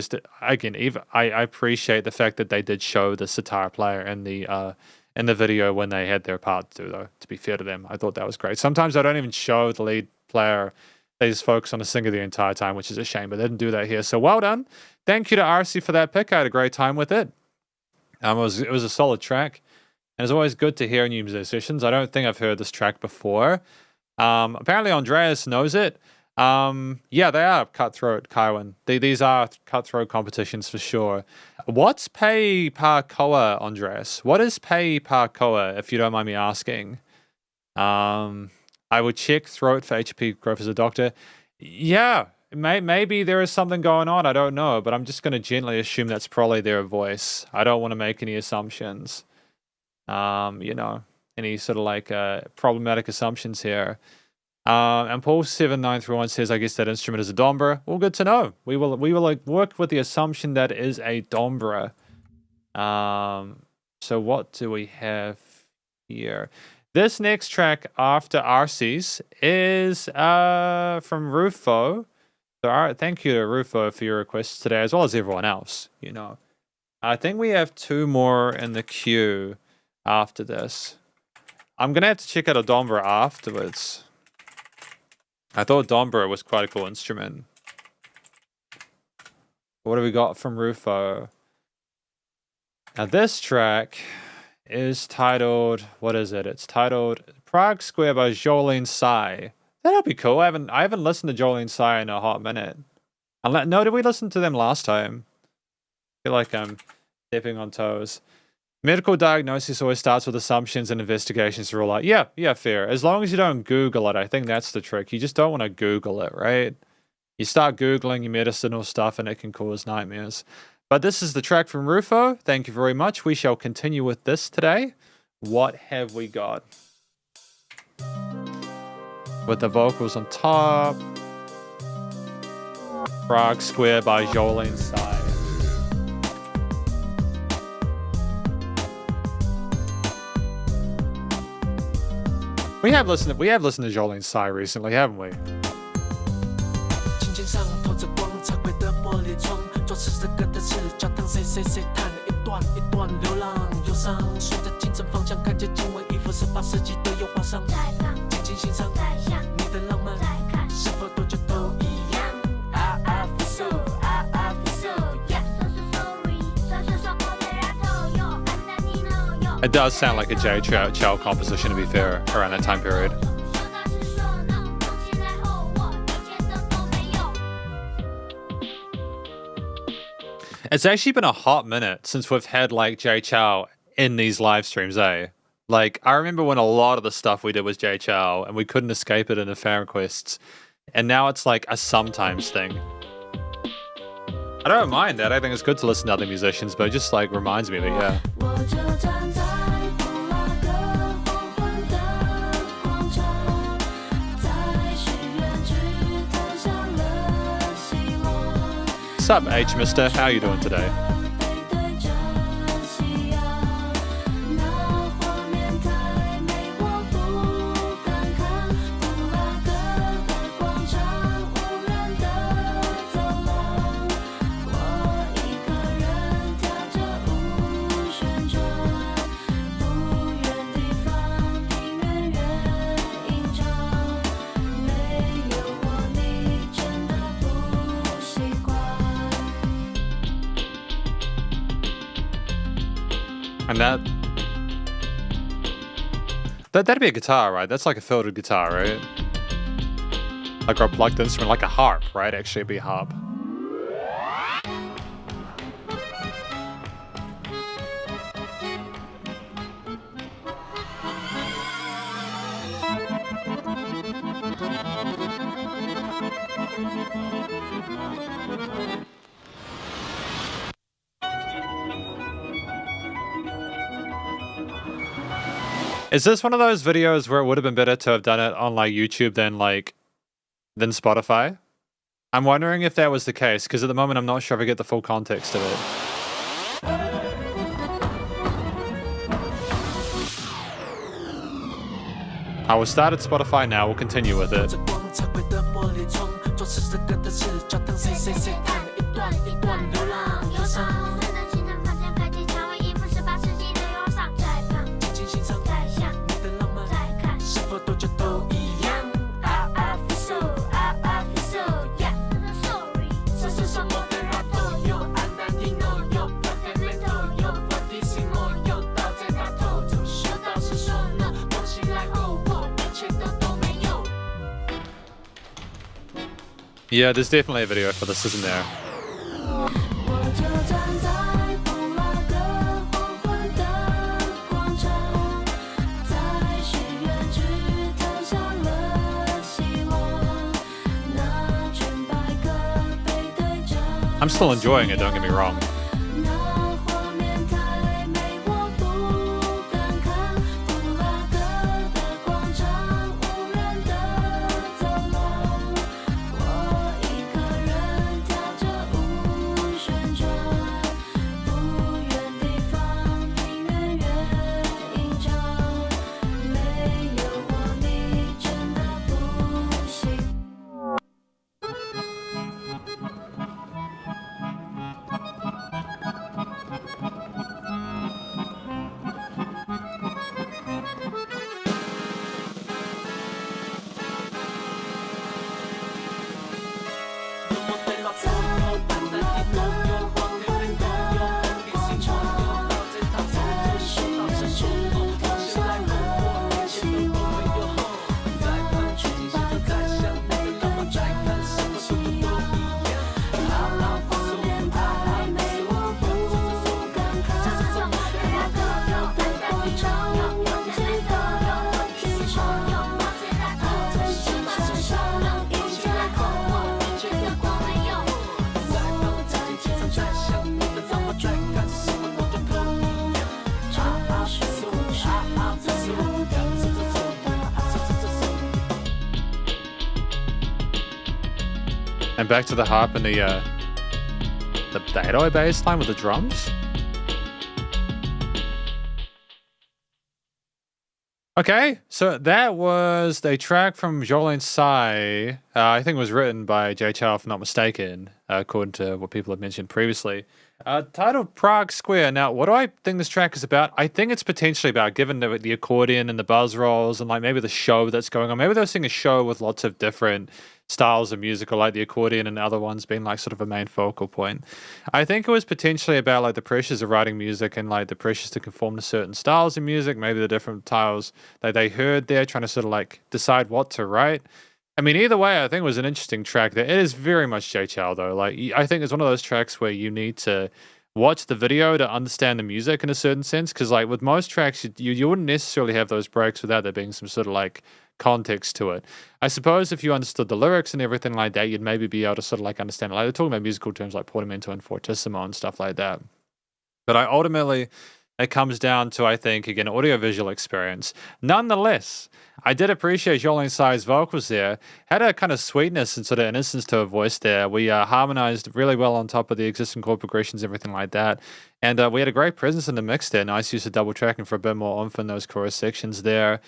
I appreciate the fact that they did show the sitar player in the video when they had their part to do, though, to be fair to them. I thought that was great. Sometimes I don't even show the lead player They just focus on the singer the entire time, which is a shame, but they didn't do that here. So well done. Thank you to RC for that pick. I had a great time with it. It was a solid track. And it's always good to hear new musicians. I don't think I've heard this track before. Apparently Andreas knows it. Yeah, they are cutthroat, Kaiwan. These are cutthroat competitions for sure. What's Pei Pa Koa, Andreas? What is Pei Pa Koa, if you don't mind me asking? I would check throat for HP growth as a doctor. Yeah, maybe there is something going on. I don't know, but I'm just going to gently assume that's probably their voice. I don't want to make any assumptions. You know, any sort of like problematic assumptions here. And Paul7931 says, I guess that instrument is a dombra. Well, good to know. We will like work with the assumption that it is a dombra. So what do we have here? This next track after RC's is from Rufo. So thank you to Rufo for your requests today, as well as everyone else, you know. I think we have 2 more in the queue after this. I'm going to have to check out a dombra afterwards. I thought dombra was quite a cool instrument. What have we got from Rufo? Now this track is titled, what is it? It's titled Prague Square by Jolene Tsai. That'll be cool. I haven't listened to Jolene Tsai in a hot minute. No, did we listen to them last time? I feel like I'm stepping on toes. Medical diagnosis always starts with assumptions and investigations are all like, yeah, fair. As long as you don't Google it, I think that's the trick. You just don't want to Google it, right? You start Googling your medicinal stuff and it can cause nightmares. But this is the track from Rufo. Thank you very much. We shall continue with this today. What have we got? With the vocals on top. Prague Square by Jolene Tsai. We have listened to Jolene Tsai recently, haven't we? It does sound like a J Chow composition, to be fair, around that time period. It's actually been a hot minute since we've had like J Chow in these live streams, eh? Like, I remember when a lot of the stuff we did was J Chow and we couldn't escape it in the fan requests. And now it's like a sometimes thing. I don't mind that. I think it's good to listen to other musicians, but it just like reminds me of it, yeah. What's up, H Mister? How are you doing today? And that'd be a guitar, right? That's like a filtered guitar, right? Like a plugged instrument, like a harp, right? Actually, it'd be a harp. Is this one of those videos where it would have been better to have done it on like YouTube than Spotify? I'm wondering if that was the case, because at the moment I'm not sure if I get the full context of it. I will start at Spotify now, we'll continue with it. Yeah, there's definitely a video for this, isn't there? 我就站在不老的黄昏的广场，在许愿池投下了希望，那群白鸽背对着 I'm still enjoying it, don't get me wrong. 那画面太美，我不敢看。布拉格的广场，无人的走廊，我一个人跳着舞旋转，不远地方，平原越隐藏，没有我你真的不行。在不老的黄昏的广场，在许愿池投下了希望，那群白鸽背对着夕阳，那画面太美，我不敢看。布拉格的广场，拥挤的剧场，安静山上一起来看。我在街上，你在转看什么我就看，这是故事最后的答案。 And back to the harp and the 808 bass line with the drums. Okay, so that was a track from Jolene Tsai. I think it was written by Jay Chou, if I'm not mistaken, according to what people have mentioned previously. Titled Prague Square. Now, what do I think this track is about? I think it's potentially about, given the accordion and the buzz rolls and like maybe the show that's going on. Maybe they're seeing a show with lots of different styles of music, or like the accordion and other ones being like sort of a main focal point. I think it was potentially about like the pressures of writing music and like the pressures to conform to certain styles of music, maybe the different styles that they heard there, trying to sort of like decide what to write. I mean, either way, I think it was an interesting track. There, it is very much Jay Chou though. Like, I think it's one of those tracks where you need to watch the video to understand the music in a certain sense. Because like with most tracks, you wouldn't necessarily have those breaks without there being some sort of like context to it. I suppose if you understood the lyrics and everything like that, you'd maybe be able to sort of like understand it. Like they're talking about musical terms like portamento and fortissimo and stuff like that. But ultimately, it comes down to, I think, again, audiovisual experience. Nonetheless, I did appreciate Jolene Tsai's vocals there. Had a kind of sweetness and sort of innocence to her voice there. We harmonized really well on top of the existing chord progressions, everything like that. And we had a great presence in the mix there. Nice use of double tracking for a bit more oomph in those chorus sections there.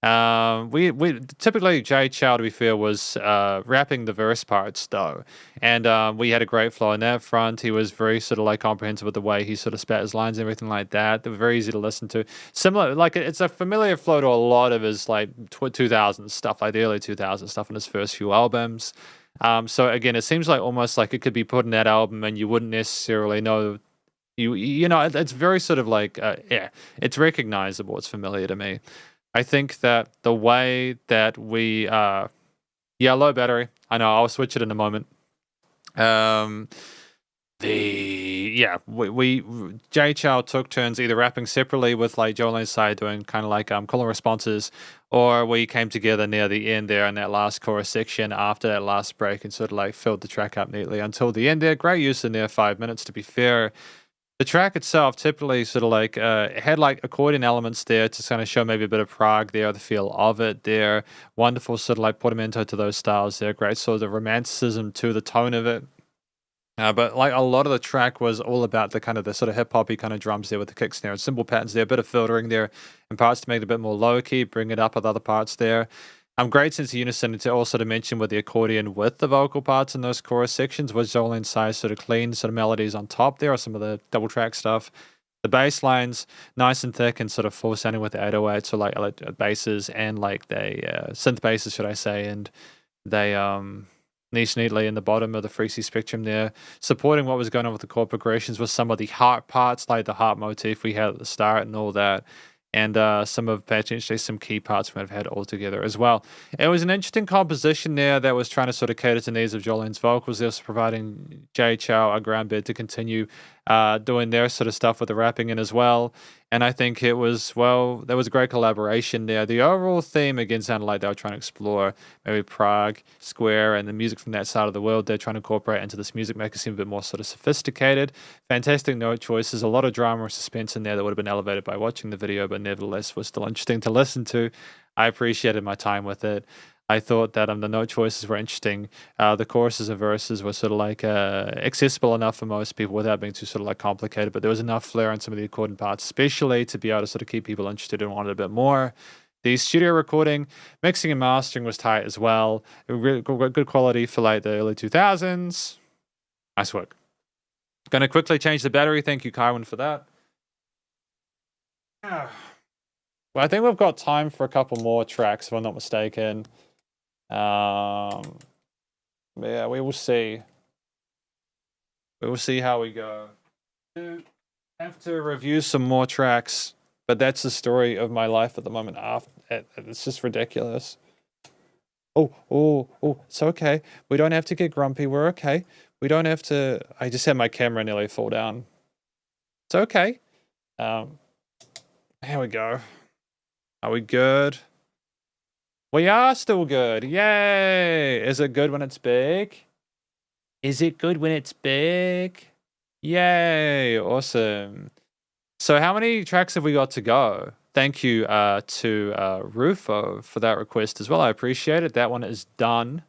We typically Jay Chou, to be fair, was rapping the verse parts though, and we had a great flow on that front. He was very sort of like comprehensive with the way he sort of spat his lines and everything like that. They were very easy to listen to. Similar, like it's a familiar flow to a lot of his like 2000s stuff, like the early 2000s stuff on his first few albums. So again, it seems like almost like it could be put in that album, and you wouldn't necessarily know. You know, it's very sort of like yeah, it's recognizable. It's familiar to me. I think that the way that we, yeah, low battery. I know, I'll switch it in a moment. We Jay Chou took turns either rapping separately with like Jolene Tsai doing kind of like call responses, or we came together near the end there in that last chorus section after that last break and sort of like filled the track up neatly until the end there. Great use in there, 5 minutes to be fair. The track itself typically sort of like had like accordion elements there to kind of show maybe a bit of Prague there, the feel of it there. Wonderful sort of like portamento to those styles there. Great sort of romanticism to the tone of it. But like a lot of the track was all about the kind of the sort of hip hoppy kind of drums there with the kick snare and cymbal patterns there, a bit of filtering there and parts to make it a bit more low key, bring it up with other parts there. Great sense of unison to also to mention with the accordion with the vocal parts in those chorus sections was Jolene Tsai's sort of clean sort of melodies on top there, or some of the double track stuff. The bass lines nice and thick and sort of full sounding with the 808s, so like basses and like they synth basses, should I say, and they niche neatly in the bottom of the frequency spectrum there, supporting what was going on with the chord progressions with some of the harp parts, like the harp motif we had at the start and all that. and some of potentially some key parts we might have had all together as well. It was an interesting composition there that was trying to sort of cater to needs of Jolene's vocals. They're providing Jay Chow a ground bed to continue doing their sort of stuff with the rapping in as well. And I think it was, well, there was a great collaboration there. The overall theme, again, sounded like they were trying to explore maybe Prague, Square, and the music from that side of the world. They're trying to incorporate into this music, make it seem a bit more sort of sophisticated. Fantastic note choices, a lot of drama and suspense in there that would have been elevated by watching the video, but nevertheless was still interesting to listen to. I appreciated my time with it. I thought that the note choices were interesting. The choruses and verses were sort of like accessible enough for most people without being too sort of like complicated, but there was enough flair on some of the accordant parts, especially to be able to sort of keep people interested and wanted a bit more. The studio recording, mixing and mastering was tight as well. Really good quality for like the early 2000s. Nice work. Going to quickly change the battery. Thank you, Kaiwan, for that. Well, I think we've got time for a couple more tracks, if I'm not mistaken. Yeah, we will see. We will see how we go. I have to review some more tracks, but that's the story of my life at the moment. It's just ridiculous. Oh, it's okay. We don't have to get grumpy. We're okay. We don't have to. I just had my camera nearly fall down. It's okay. Here we go. Are we good? We are still good. Yay! Is it good when it's big? Is it good when it's big? Yay! Awesome. So how many tracks have we got to go? Thank you to Rufo for that request as well. I appreciate it. That one is done.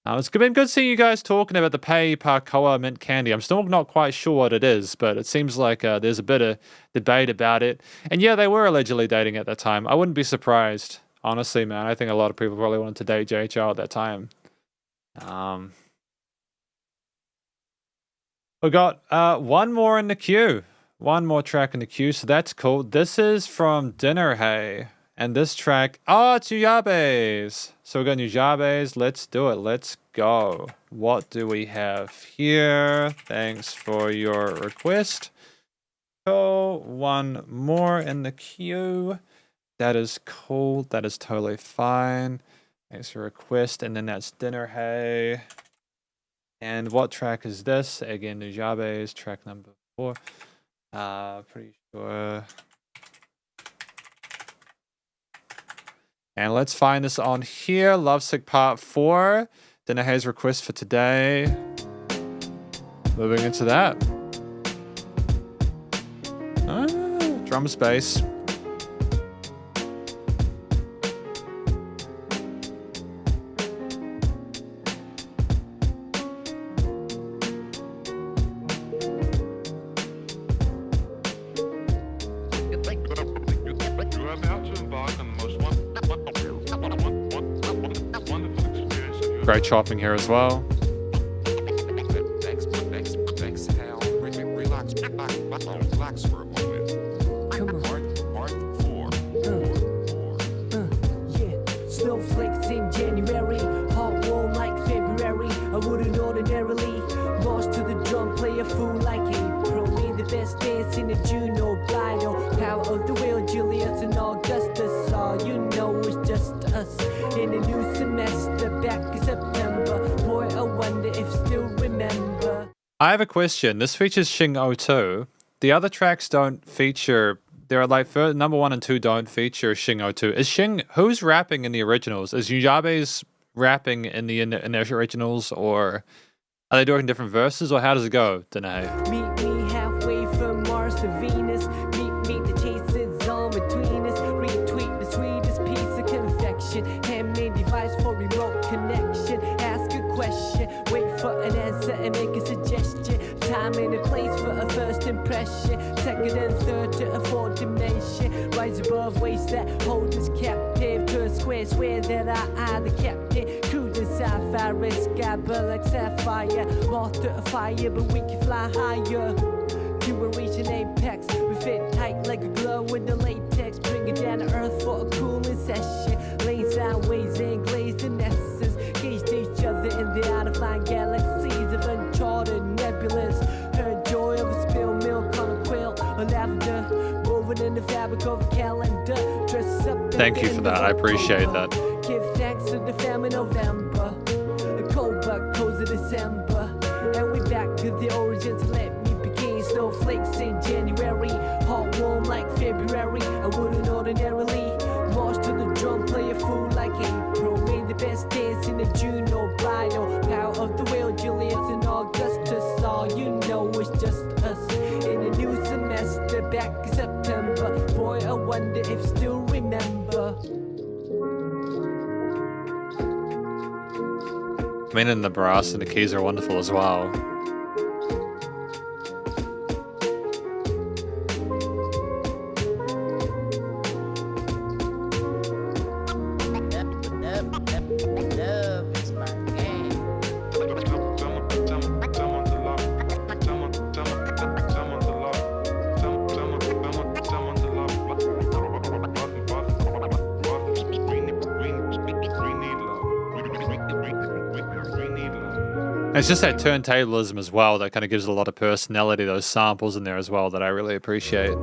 It's been good seeing you guys talking about the Pei Parkoa mint candy. I'm still not quite sure what it is, but it seems like there's a bit of debate about it. And yeah, they were allegedly dating at that time. I wouldn't be surprised. Honestly, man, I think a lot of people probably wanted to date JHL at that time. We got one more in the queue. One more track in the queue, so that's cool. This is from Dinner Hey. And this track, it's Ujabes. So we got Ujabes. Let's do it. Let's go. What do we have here? Thanks for your request. Cool. One more in the queue. That is cool. That is totally fine. Thanks for request. And then that's Dinner Hey. And what track is this? Again, Ujabes, track number 4. Pretty sure. And let's find this on here. Lovesick Part 4. Dinner Hay's request for today. Moving into that. Drum space. Great chopping here as well. Relax for a moment. Part 4. Yeah, snowflakes in January, hot warm like February. I wouldn't ordinarily march to the drum, play a fool like April. Me the best dance in the Juno Bido. Power of the wheel, Julius and Augustus. All you know is just us in a new semester. Back in September. Boy, I wonder if still remember. I have a question. This features Shing 02. The other tracks don't feature. There are like number 1 and 2 don't feature Shing 02. Is Shing who's rapping in the originals? Is Ujabes rapping in the originals, or are they doing different verses, or how does it go? Dunno. Meet me halfway from Mars to Venus. Meet the chases on between us. Retweet the sweetest piece of confection. Handmade device for remote connection. Ask a question, wait for an answer and make a suggestion. Time and a place for a first impression. Second and third to a fourth dimension. Rise above ways that hold us captive to a square. Swear that I the captain. Cruising sapphire, sky burn like sapphire. Moth to a fire, but we can fly higher. To a reach an apex. We fit tight like a glove with the latex. Bring it down to earth for a cooling session. Lane sideways and glazed in essence. Gauged each other in the out-of-line galaxies of uncharted nebulas. Heard joy of a spilled milk on a quill. A lavender woven in the fabric book of a calendar. Dress up. Thank you for that. I appreciate that. Give thanks to the family November. A cold but cozy December. And we back to the origins. Let me begin. Snowflakes in January. Hot warm like February. I wouldn't ordinarily march to the drum, play a fool like April. Made the best dance in the June or bridal. Power of the wheel, Julius and Augustus. All you know is just us. In a new semester, back in September. Boy, I wonder if still remember. I mean, and the brass and the keys are wonderful as well. It's just that turntablism as well that kind of gives it a lot of personality, those samples in there as well that I really appreciate.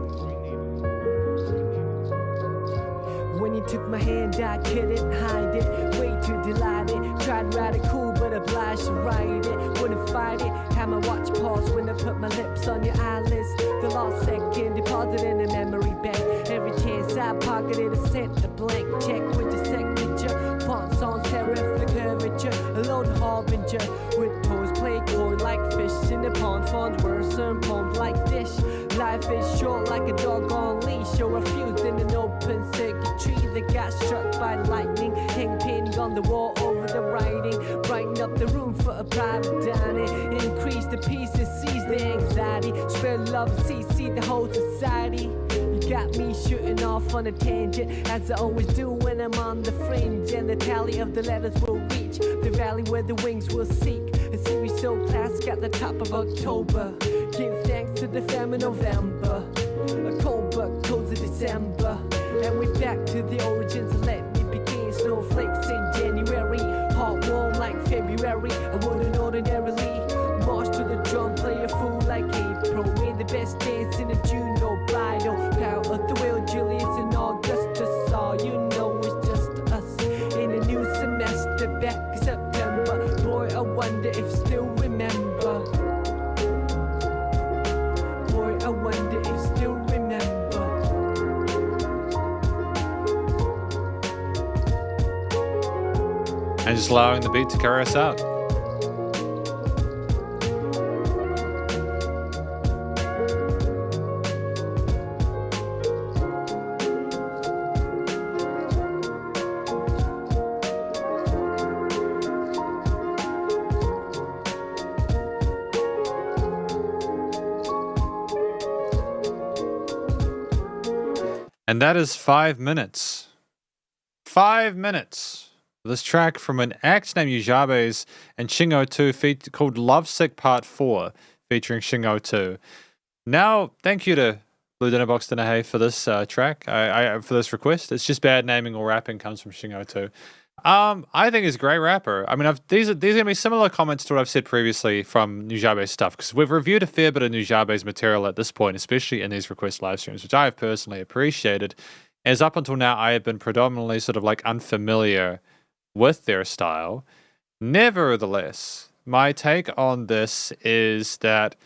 When you took my hand, I couldn't hide it. Way too delighted. Tried to ride it cool, but obliged to ride it. Wouldn't fight it. Had my watch pause when I put my lips on your eyelids. The lost second deposited in a memory bank. Every chance I pocketed, I sent a blank check with your signature. Fonts on serif, the curvature. A lone harbinger with toes play coy like fish in the pond. Fonts worse and pumped like dish. Life is short like a dog on leash. Or a fuse in an open circuitry that got struck by lightning. Hang painting on the wall over the writing. Brighten up the room for a private dining. Increase the pieces, seize the anxiety. Spread love, see the whole society. You got me shooting off on a tangent, as I always do when I'm on the fringe. And the tally of the letters will reach the valley where the wings will seek. A series so classic at the top of October. Give thanks to the family November. A cold but cozy December. And we back to the origins. Let me begin. Snowflakes in January. Hot warm like February. I wouldn't ordinarily march to the drum, play a fool like April. Made the best dance in a June or bridal. Power of the wheel, Julius and Augustus. All you know is just us. In a new semester, back in September. Boy, I wonder if still remember. Boy, I wonder if still remember. And just allowing the beat to carry us out. And that is 5 minutes. 5 minutes. This track from an act named Yujabes and Shingo 2 called Lovesick Part 4 featuring Shingo 2. Now, thank you to Blue Dinner Box Dinner Hey for this track, for this request. It's just bad naming or rapping comes from Shingo 2. I think he's a great rapper. I mean, these are going to be similar comments to what I've said previously from Nujabe's stuff, because we've reviewed a fair bit of Nujabe's material at this point, especially in these request live streams, which I have personally appreciated. As up until now, I have been predominantly sort of like unfamiliar with their style. Nevertheless, my take on this is that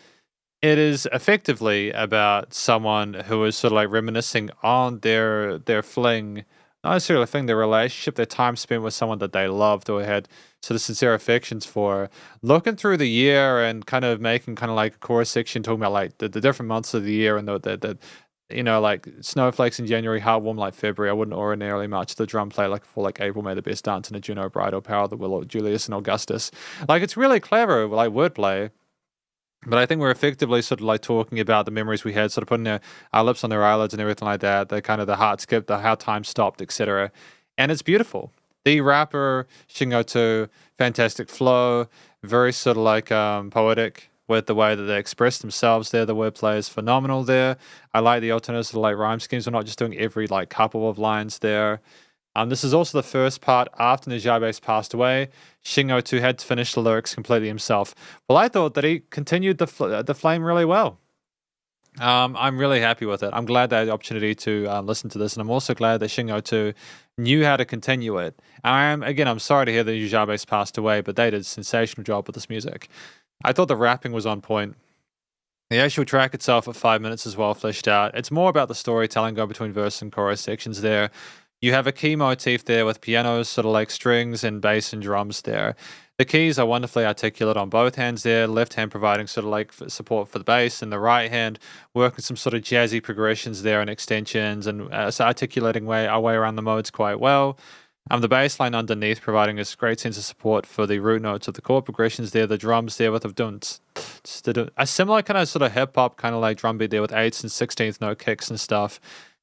it is effectively about someone who is sort of like reminiscing on their fling, not necessarily a thing, their relationship, their time spent with someone that they loved or had sort of sincere affections for, looking through the year and kind of making kind of like a chorus section talking about like the different months of the year and the you know, like snowflakes in January, heartwarm like February. I wouldn't ordinarily march the drum play like for like April, May the best dance in a Juno bridal, power of the will, Julius and Augustus. Like, it's really clever, like wordplay. But I think we're effectively sort of like talking about the memories we had, sort of putting our lips on their eyelids and everything like that, the kind of the heart skip, the how time stopped, etc. And it's beautiful. The rapper, Shingo 2, fantastic flow, very sort of like poetic with the way that they express themselves there. The wordplay is phenomenal there. I like the alternate sort of like rhyme schemes. We're not just doing every like couple of lines there. This is also the first part after Nujabes passed away. Shingo 2 had to finish the lyrics completely himself. Well, I thought that he continued the flame really well. I'm really happy with it. I'm glad they had the opportunity to listen to this, and I'm also glad that Shingo 2 knew how to continue it. I'm sorry to hear that Yujabe's passed away, but they did a sensational job with this music. I thought the rapping was on point. The actual track itself at 5 minutes is well fleshed out. It's more about the storytelling going between verse and chorus sections there. You have a key motif there with pianos, sort of like strings and bass and drums there. The keys are wonderfully articulate on both hands there, left hand providing sort of like support for the bass, and the right hand working some sort of jazzy progressions there and extensions, and so articulating our way around the modes quite well. The bass line underneath providing a great sense of support for the root notes of the chord progressions there, the drums there with a similar kind of sort of hip hop kind of like drum beat there with 8th and 16th note kicks and stuff.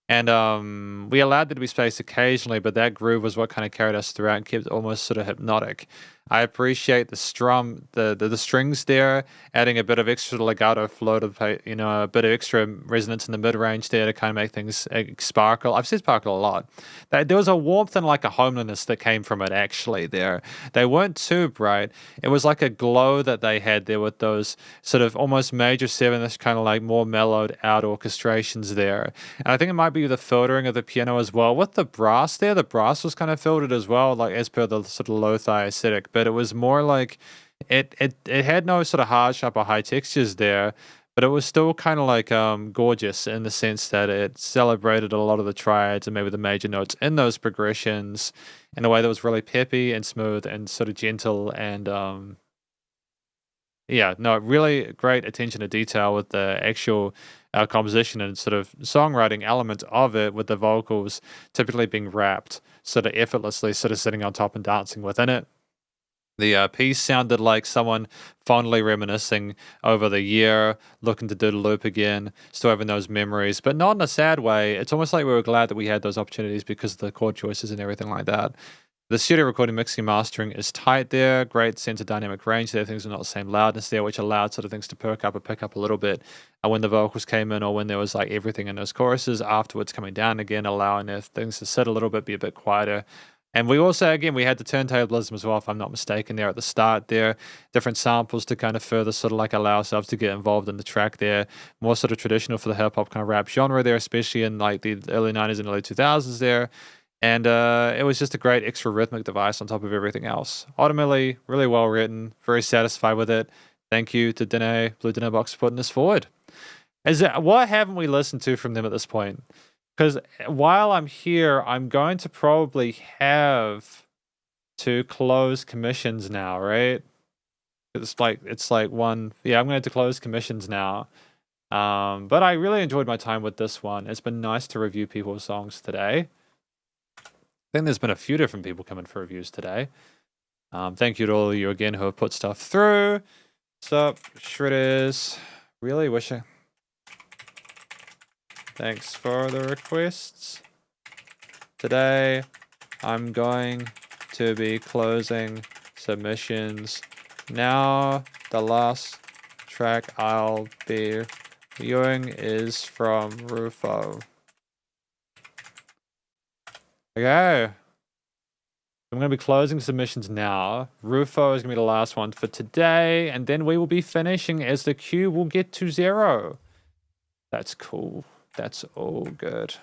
And we allowed there to be space occasionally, but that groove was what kind of carried us throughout and kept it almost sort of hypnotic. I appreciate the the strings there, adding a bit of extra legato flow to a bit of extra resonance in the mid range there to kind of make things sparkle. I've said sparkle a lot. There was a warmth and like a homeliness that came from it actually there. They weren't too bright. It was like a glow that they had there with those sort of almost major seventh, kind of like more mellowed out orchestrations there. And I think it might be the filtering of the piano as well. With the brass there, the brass was kind of filtered as well, like as per the sort of lo-fi aesthetic. But it was more like it had no sort of hard, sharp or high textures there, but it was still kind of like gorgeous in the sense that it celebrated a lot of the triads and maybe the major notes in those progressions in a way that was really peppy and smooth and sort of gentle and really great attention to detail with the actual composition and sort of songwriting element of it, with the vocals typically being rapped sort of effortlessly, sort of sitting on top and dancing within it. The piece sounded like someone fondly reminiscing over the year, looking to do the loop again, still having those memories, but not in a sad way. It's almost like we were glad that we had those opportunities because of the chord choices and everything like that. The studio recording, mixing, and mastering is tight there. Great sense of dynamic range there. Things are not the same loudness there, which allowed sort of things to perk up or pick up a little bit when the vocals came in, or when there was like everything in those choruses afterwards coming down again, allowing things to sit a little bit, be a bit quieter. And we also, again, we had the turntablism as well, if I'm not mistaken, there at the start there. Different samples to kind of further sort of like allow ourselves to get involved in the track there. More sort of traditional for the hip-hop kind of rap genre there, especially in like the early 90s and early 2000s there. And it was just a great extra rhythmic device on top of everything else. Ultimately, really well written, very satisfied with it. Thank you to Blue Dinner Box, for putting this forward. What haven't we listened to from them at this point? Because while I'm here, I'm going to probably have to close commissions now, right? It's like one. Yeah, I'm going to have to close commissions now. But I really enjoyed my time with this one. It's been nice to review people's songs today. I think there's been a few different people coming for reviews today. Thank you to all of you again who have put stuff through. Sup, Shredders. Really wish I... Thanks for the requests. Today, I'm going to be closing submissions. Now, the last track I'll be reviewing is from Rufo. Okay. I'm going to be closing submissions now. Rufo is going to be the last one for today, and then we will be finishing as the queue will get to 0. That's cool. That's all good.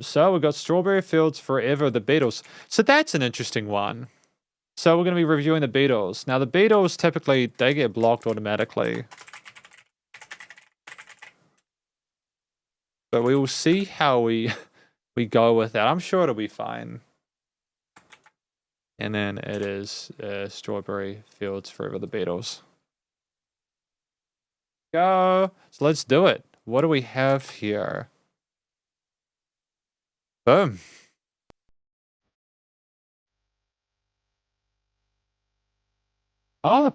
So we've got Strawberry Fields Forever, the Beatles. So that's an interesting one. So we're going to be reviewing the Beatles. Now the Beatles, typically, they get blocked automatically. But we will see how we go with that. I'm sure it'll be fine. And then it is Strawberry Fields Forever, the Beatles. Go. So let's do it. What do we have here? Boom. Oh.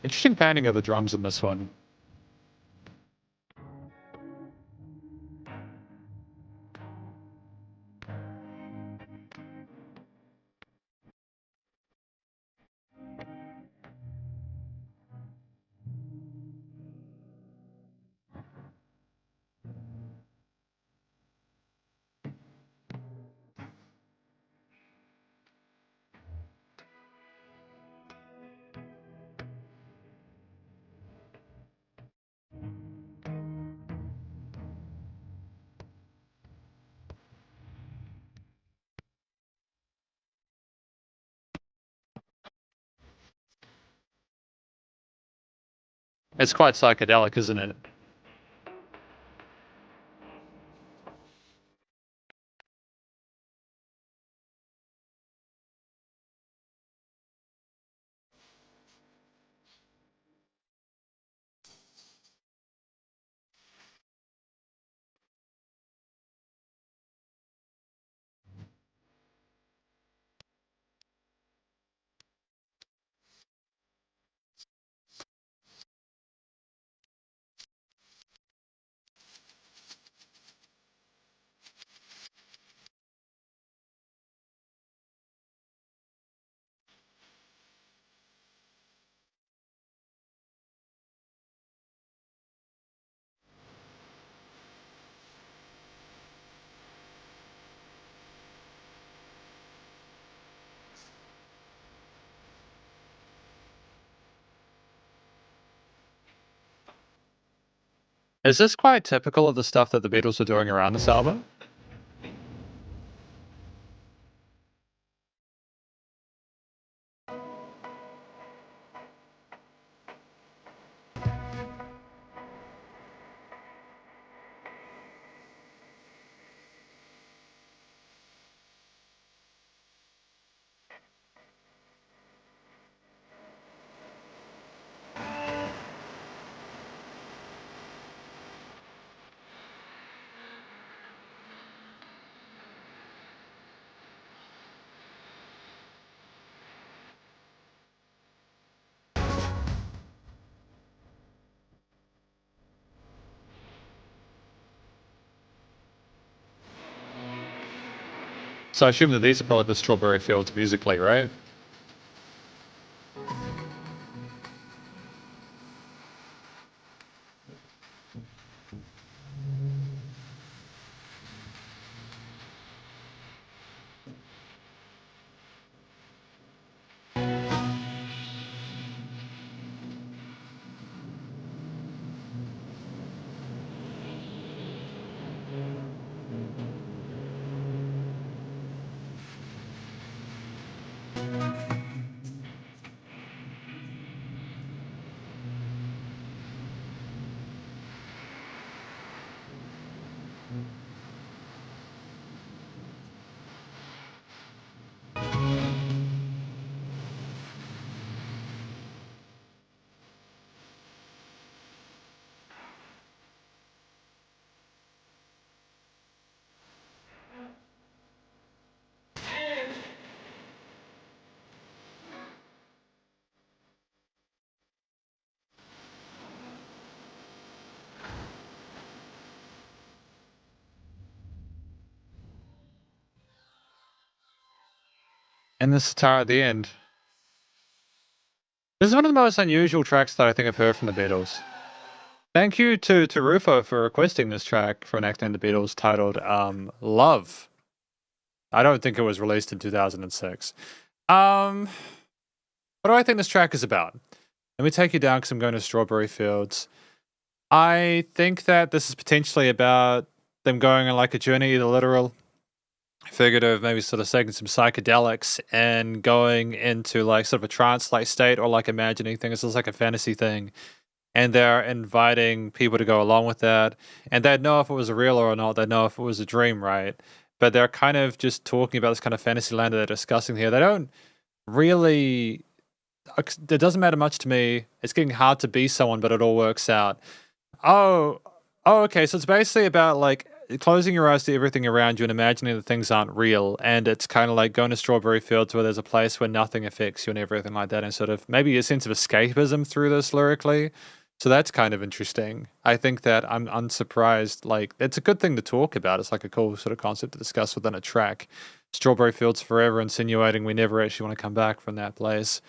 Interesting panning of the drums in this one. It's quite psychedelic, isn't it? Is this quite typical of the stuff that the Beatles were doing around this album? So I assume that these are probably the Strawberry Fields musically, right? And the sitar at the end. This is one of the most unusual tracks that I think I've heard from the Beatles. Thank you to Rufo for requesting this track for an act in the Beatles titled Love. I don't think it was released in 2006. What do I think this track is about? Let me take you down because I'm going to Strawberry Fields. I think that this is potentially about them going on like a journey, either literal, figurative, maybe sort of taking some psychedelics and going into like sort of a trance-like state or like imagining things. It's like a fantasy thing. And they're inviting people to go along with that. And they'd know if it was real or not. They'd know if it was a dream, right? But they're kind of just talking about this kind of fantasy land that they're discussing here. They don't really... It doesn't matter much to me. It's getting hard to be someone, but it all works out. Oh, okay. So it's basically about like closing your eyes to everything around you and imagining that things aren't real. And it's kind of like going to Strawberry Fields where there's a place where nothing affects you and everything like that. And sort of maybe a sense of escapism through this lyrically. So that's kind of interesting. I think that I'm unsurprised. Like, it's a good thing to talk about. It's like a cool sort of concept to discuss within a track. Strawberry Fields Forever, insinuating we never actually want to come back from that place.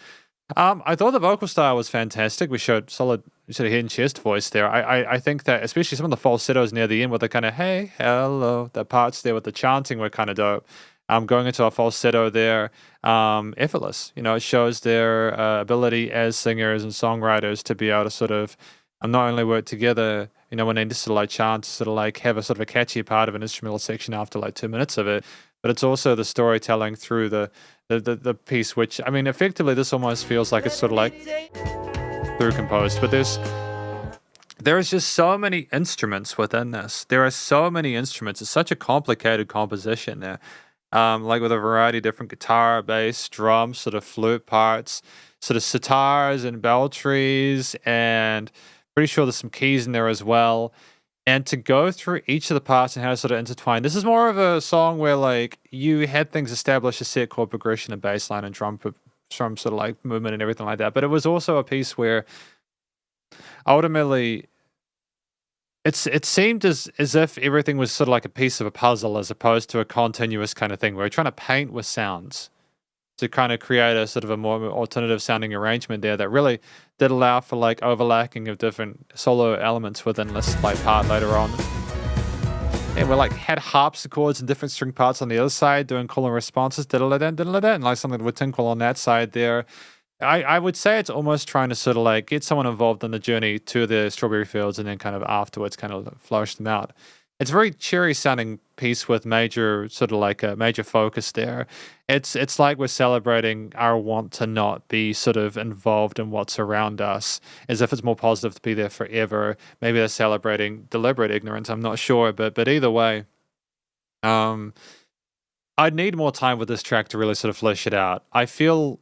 I thought the vocal style was fantastic. We showed solid sort of head and chest voice there. I think that especially some of the falsettos near the end with the kind of hey, hello, the parts there with the chanting were kind of dope. Going into a falsetto there, effortless. You know, it shows their ability as singers and songwriters to be able to sort of not only work together, you know, when they just sort of like chant, sort of like have a sort of a catchy part of an instrumental section after like 2 minutes of it, but it's also the storytelling through the piece, which, I mean, effectively this almost feels like it's sort of like through composed, but there's There's just so many instruments within this. There are so many instruments. It's such a complicated composition there. Like with a variety of different guitar, bass, drums, sort of flute parts, sort of sitars and belltries, and pretty sure there's some keys in there as well. And to go through each of the parts and how to sort of intertwine. This is more of a song where like you had things establish a set chord progression and bass line and drum sort of like movement and everything like that. But it was also a piece where ultimately it seemed as if everything was sort of like a piece of a puzzle as opposed to a continuous kind of thing where we're trying to paint with sounds to kind of create a sort of a more alternative sounding arrangement there that really did allow for like overlapping of different solo elements within this like part later on. And we like had harpsichords and different string parts on the other side doing call and responses, and like something with tinkle on that side there. I would say it's almost trying to sort of like get someone involved in the journey to the strawberry fields and then kind of afterwards kind of flourish them out. It's a very cheery sounding piece with major sort of like a major focus there. It's like we're celebrating our want to not be sort of involved in what's around us, as if it's more positive to be there forever. Maybe they're celebrating deliberate ignorance. I'm not sure, but either way, I'd need more time with this track to really sort of flesh it out. I feel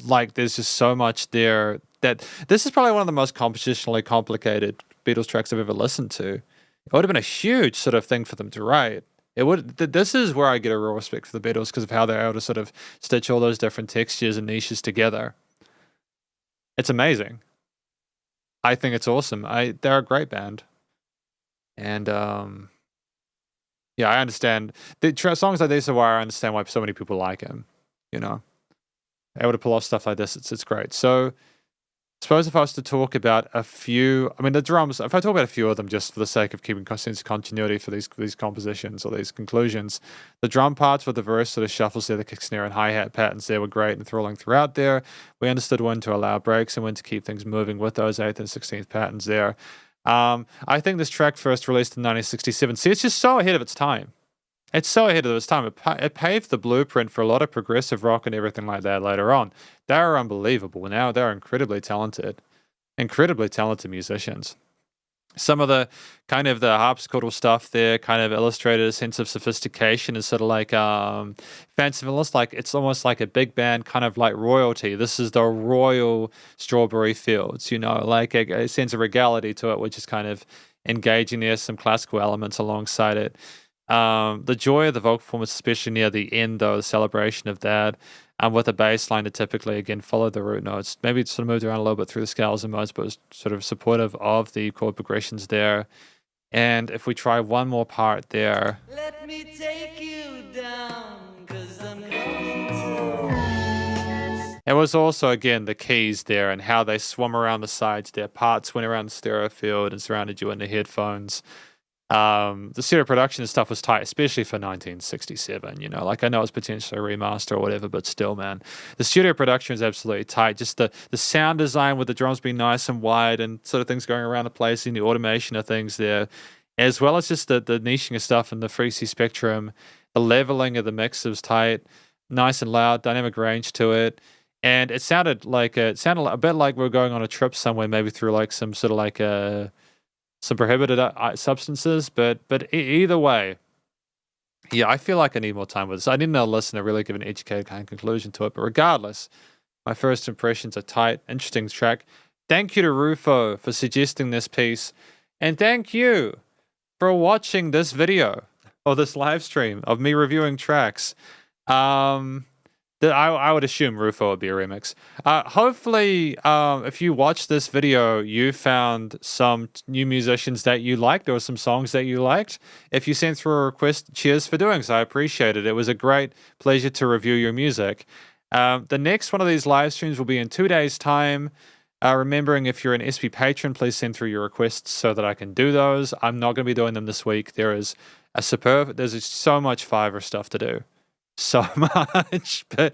like there's just so much there that this is probably one of the most compositionally complicated Beatles tracks I've ever listened to. It would have been a huge sort of thing for them to write. It would. This is where I get a real respect for the Beatles because of how they're able to sort of stitch all those different textures and niches together. It's amazing. I think it's awesome. They're a great band, and yeah, I understand the songs like this are why I understand why so many people like him. You know, able to pull off stuff like this, it's great. So. I suppose if I was to talk about a few, I mean the drums, if I talk about a few of them just for the sake of keeping sense of continuity for these compositions or these conclusions, the drum parts with the verse sort of shuffles there, the kick, snare and hi-hat patterns there were great and thrilling throughout there. We understood when to allow breaks and when to keep things moving with those 8th and 16th patterns there. I think this track first released in 1967. See, it's just so ahead of its time. It's so ahead of its time. It paved the blueprint for a lot of progressive rock and everything like that later on. They're unbelievable. Now they're incredibly talented musicians. Some of the kind of the harpsichordal stuff there kind of illustrated a sense of sophistication and sort of like fancifulness. Like it's almost like a big band kind of like royalty. This is the royal Strawberry Fields, you know, like a sense of regality to it, which is kind of engaging. There's some classical elements alongside it. The joy of the vocal performance, especially near the end, though, the celebration of that, with a bass line that typically, again, followed the root notes. Maybe it sort of moved around a little bit through the scales and modes, but was sort of supportive of the chord progressions there. And if we try one more part there. Let me take you down, 'cause I'm going to... It was also, again, the keys there and how they swum around the sides there. Parts went around the stereo field and surrounded you in the headphones. The stereo production and stuff was tight, especially for 1967, you know, like I know it's potentially a remaster or whatever, but still, man, the studio production is absolutely tight. Just the sound design with the drums being nice and wide and sort of things going around the place and the automation of things there, as well as just the niching of stuff and the frequency spectrum, the leveling of the mix was tight, nice and loud, dynamic range to it. And it sounded a bit like we were going on a trip somewhere, maybe through like some sort of like some prohibited substances, but either way, yeah, I feel like I need more time with this. I didn't know listen to really give an educated kind of conclusion to it, but regardless, my first impressions are tight, interesting track. Thank you to Rufo for suggesting this piece, and thank you for watching this video or this live stream of me reviewing tracks. I would assume Rufo would be a remix. Hopefully, if you watched this video, you found some new musicians that you liked or some songs that you liked. If you sent through a request, cheers for doing so. I appreciate it. It was a great pleasure to review your music. The next one of these live streams will be in 2 days' time. Remembering if you're an SB patron, please send through your requests so that I can do those. I'm not going to be doing them this week. There's so much Fiverr stuff to do. So much, but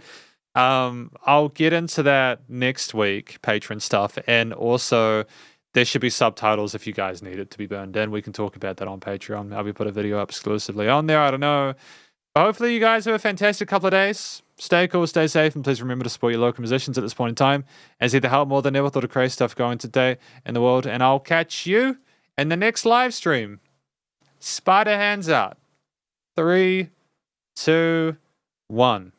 I'll get into that next week, patron stuff, and also there should be subtitles if you guys need it to be burned in. We can talk about that on Patreon. Maybe put a video up exclusively on there. I don't know. But hopefully you guys have a fantastic couple of days. stay cool, stay safe, and please remember to support your local musicians at this point in time, as they help more than ever with all the crazy stuff going today in the world. And I'll catch you in the next live stream. Spiderhands out. 3, 2, 1.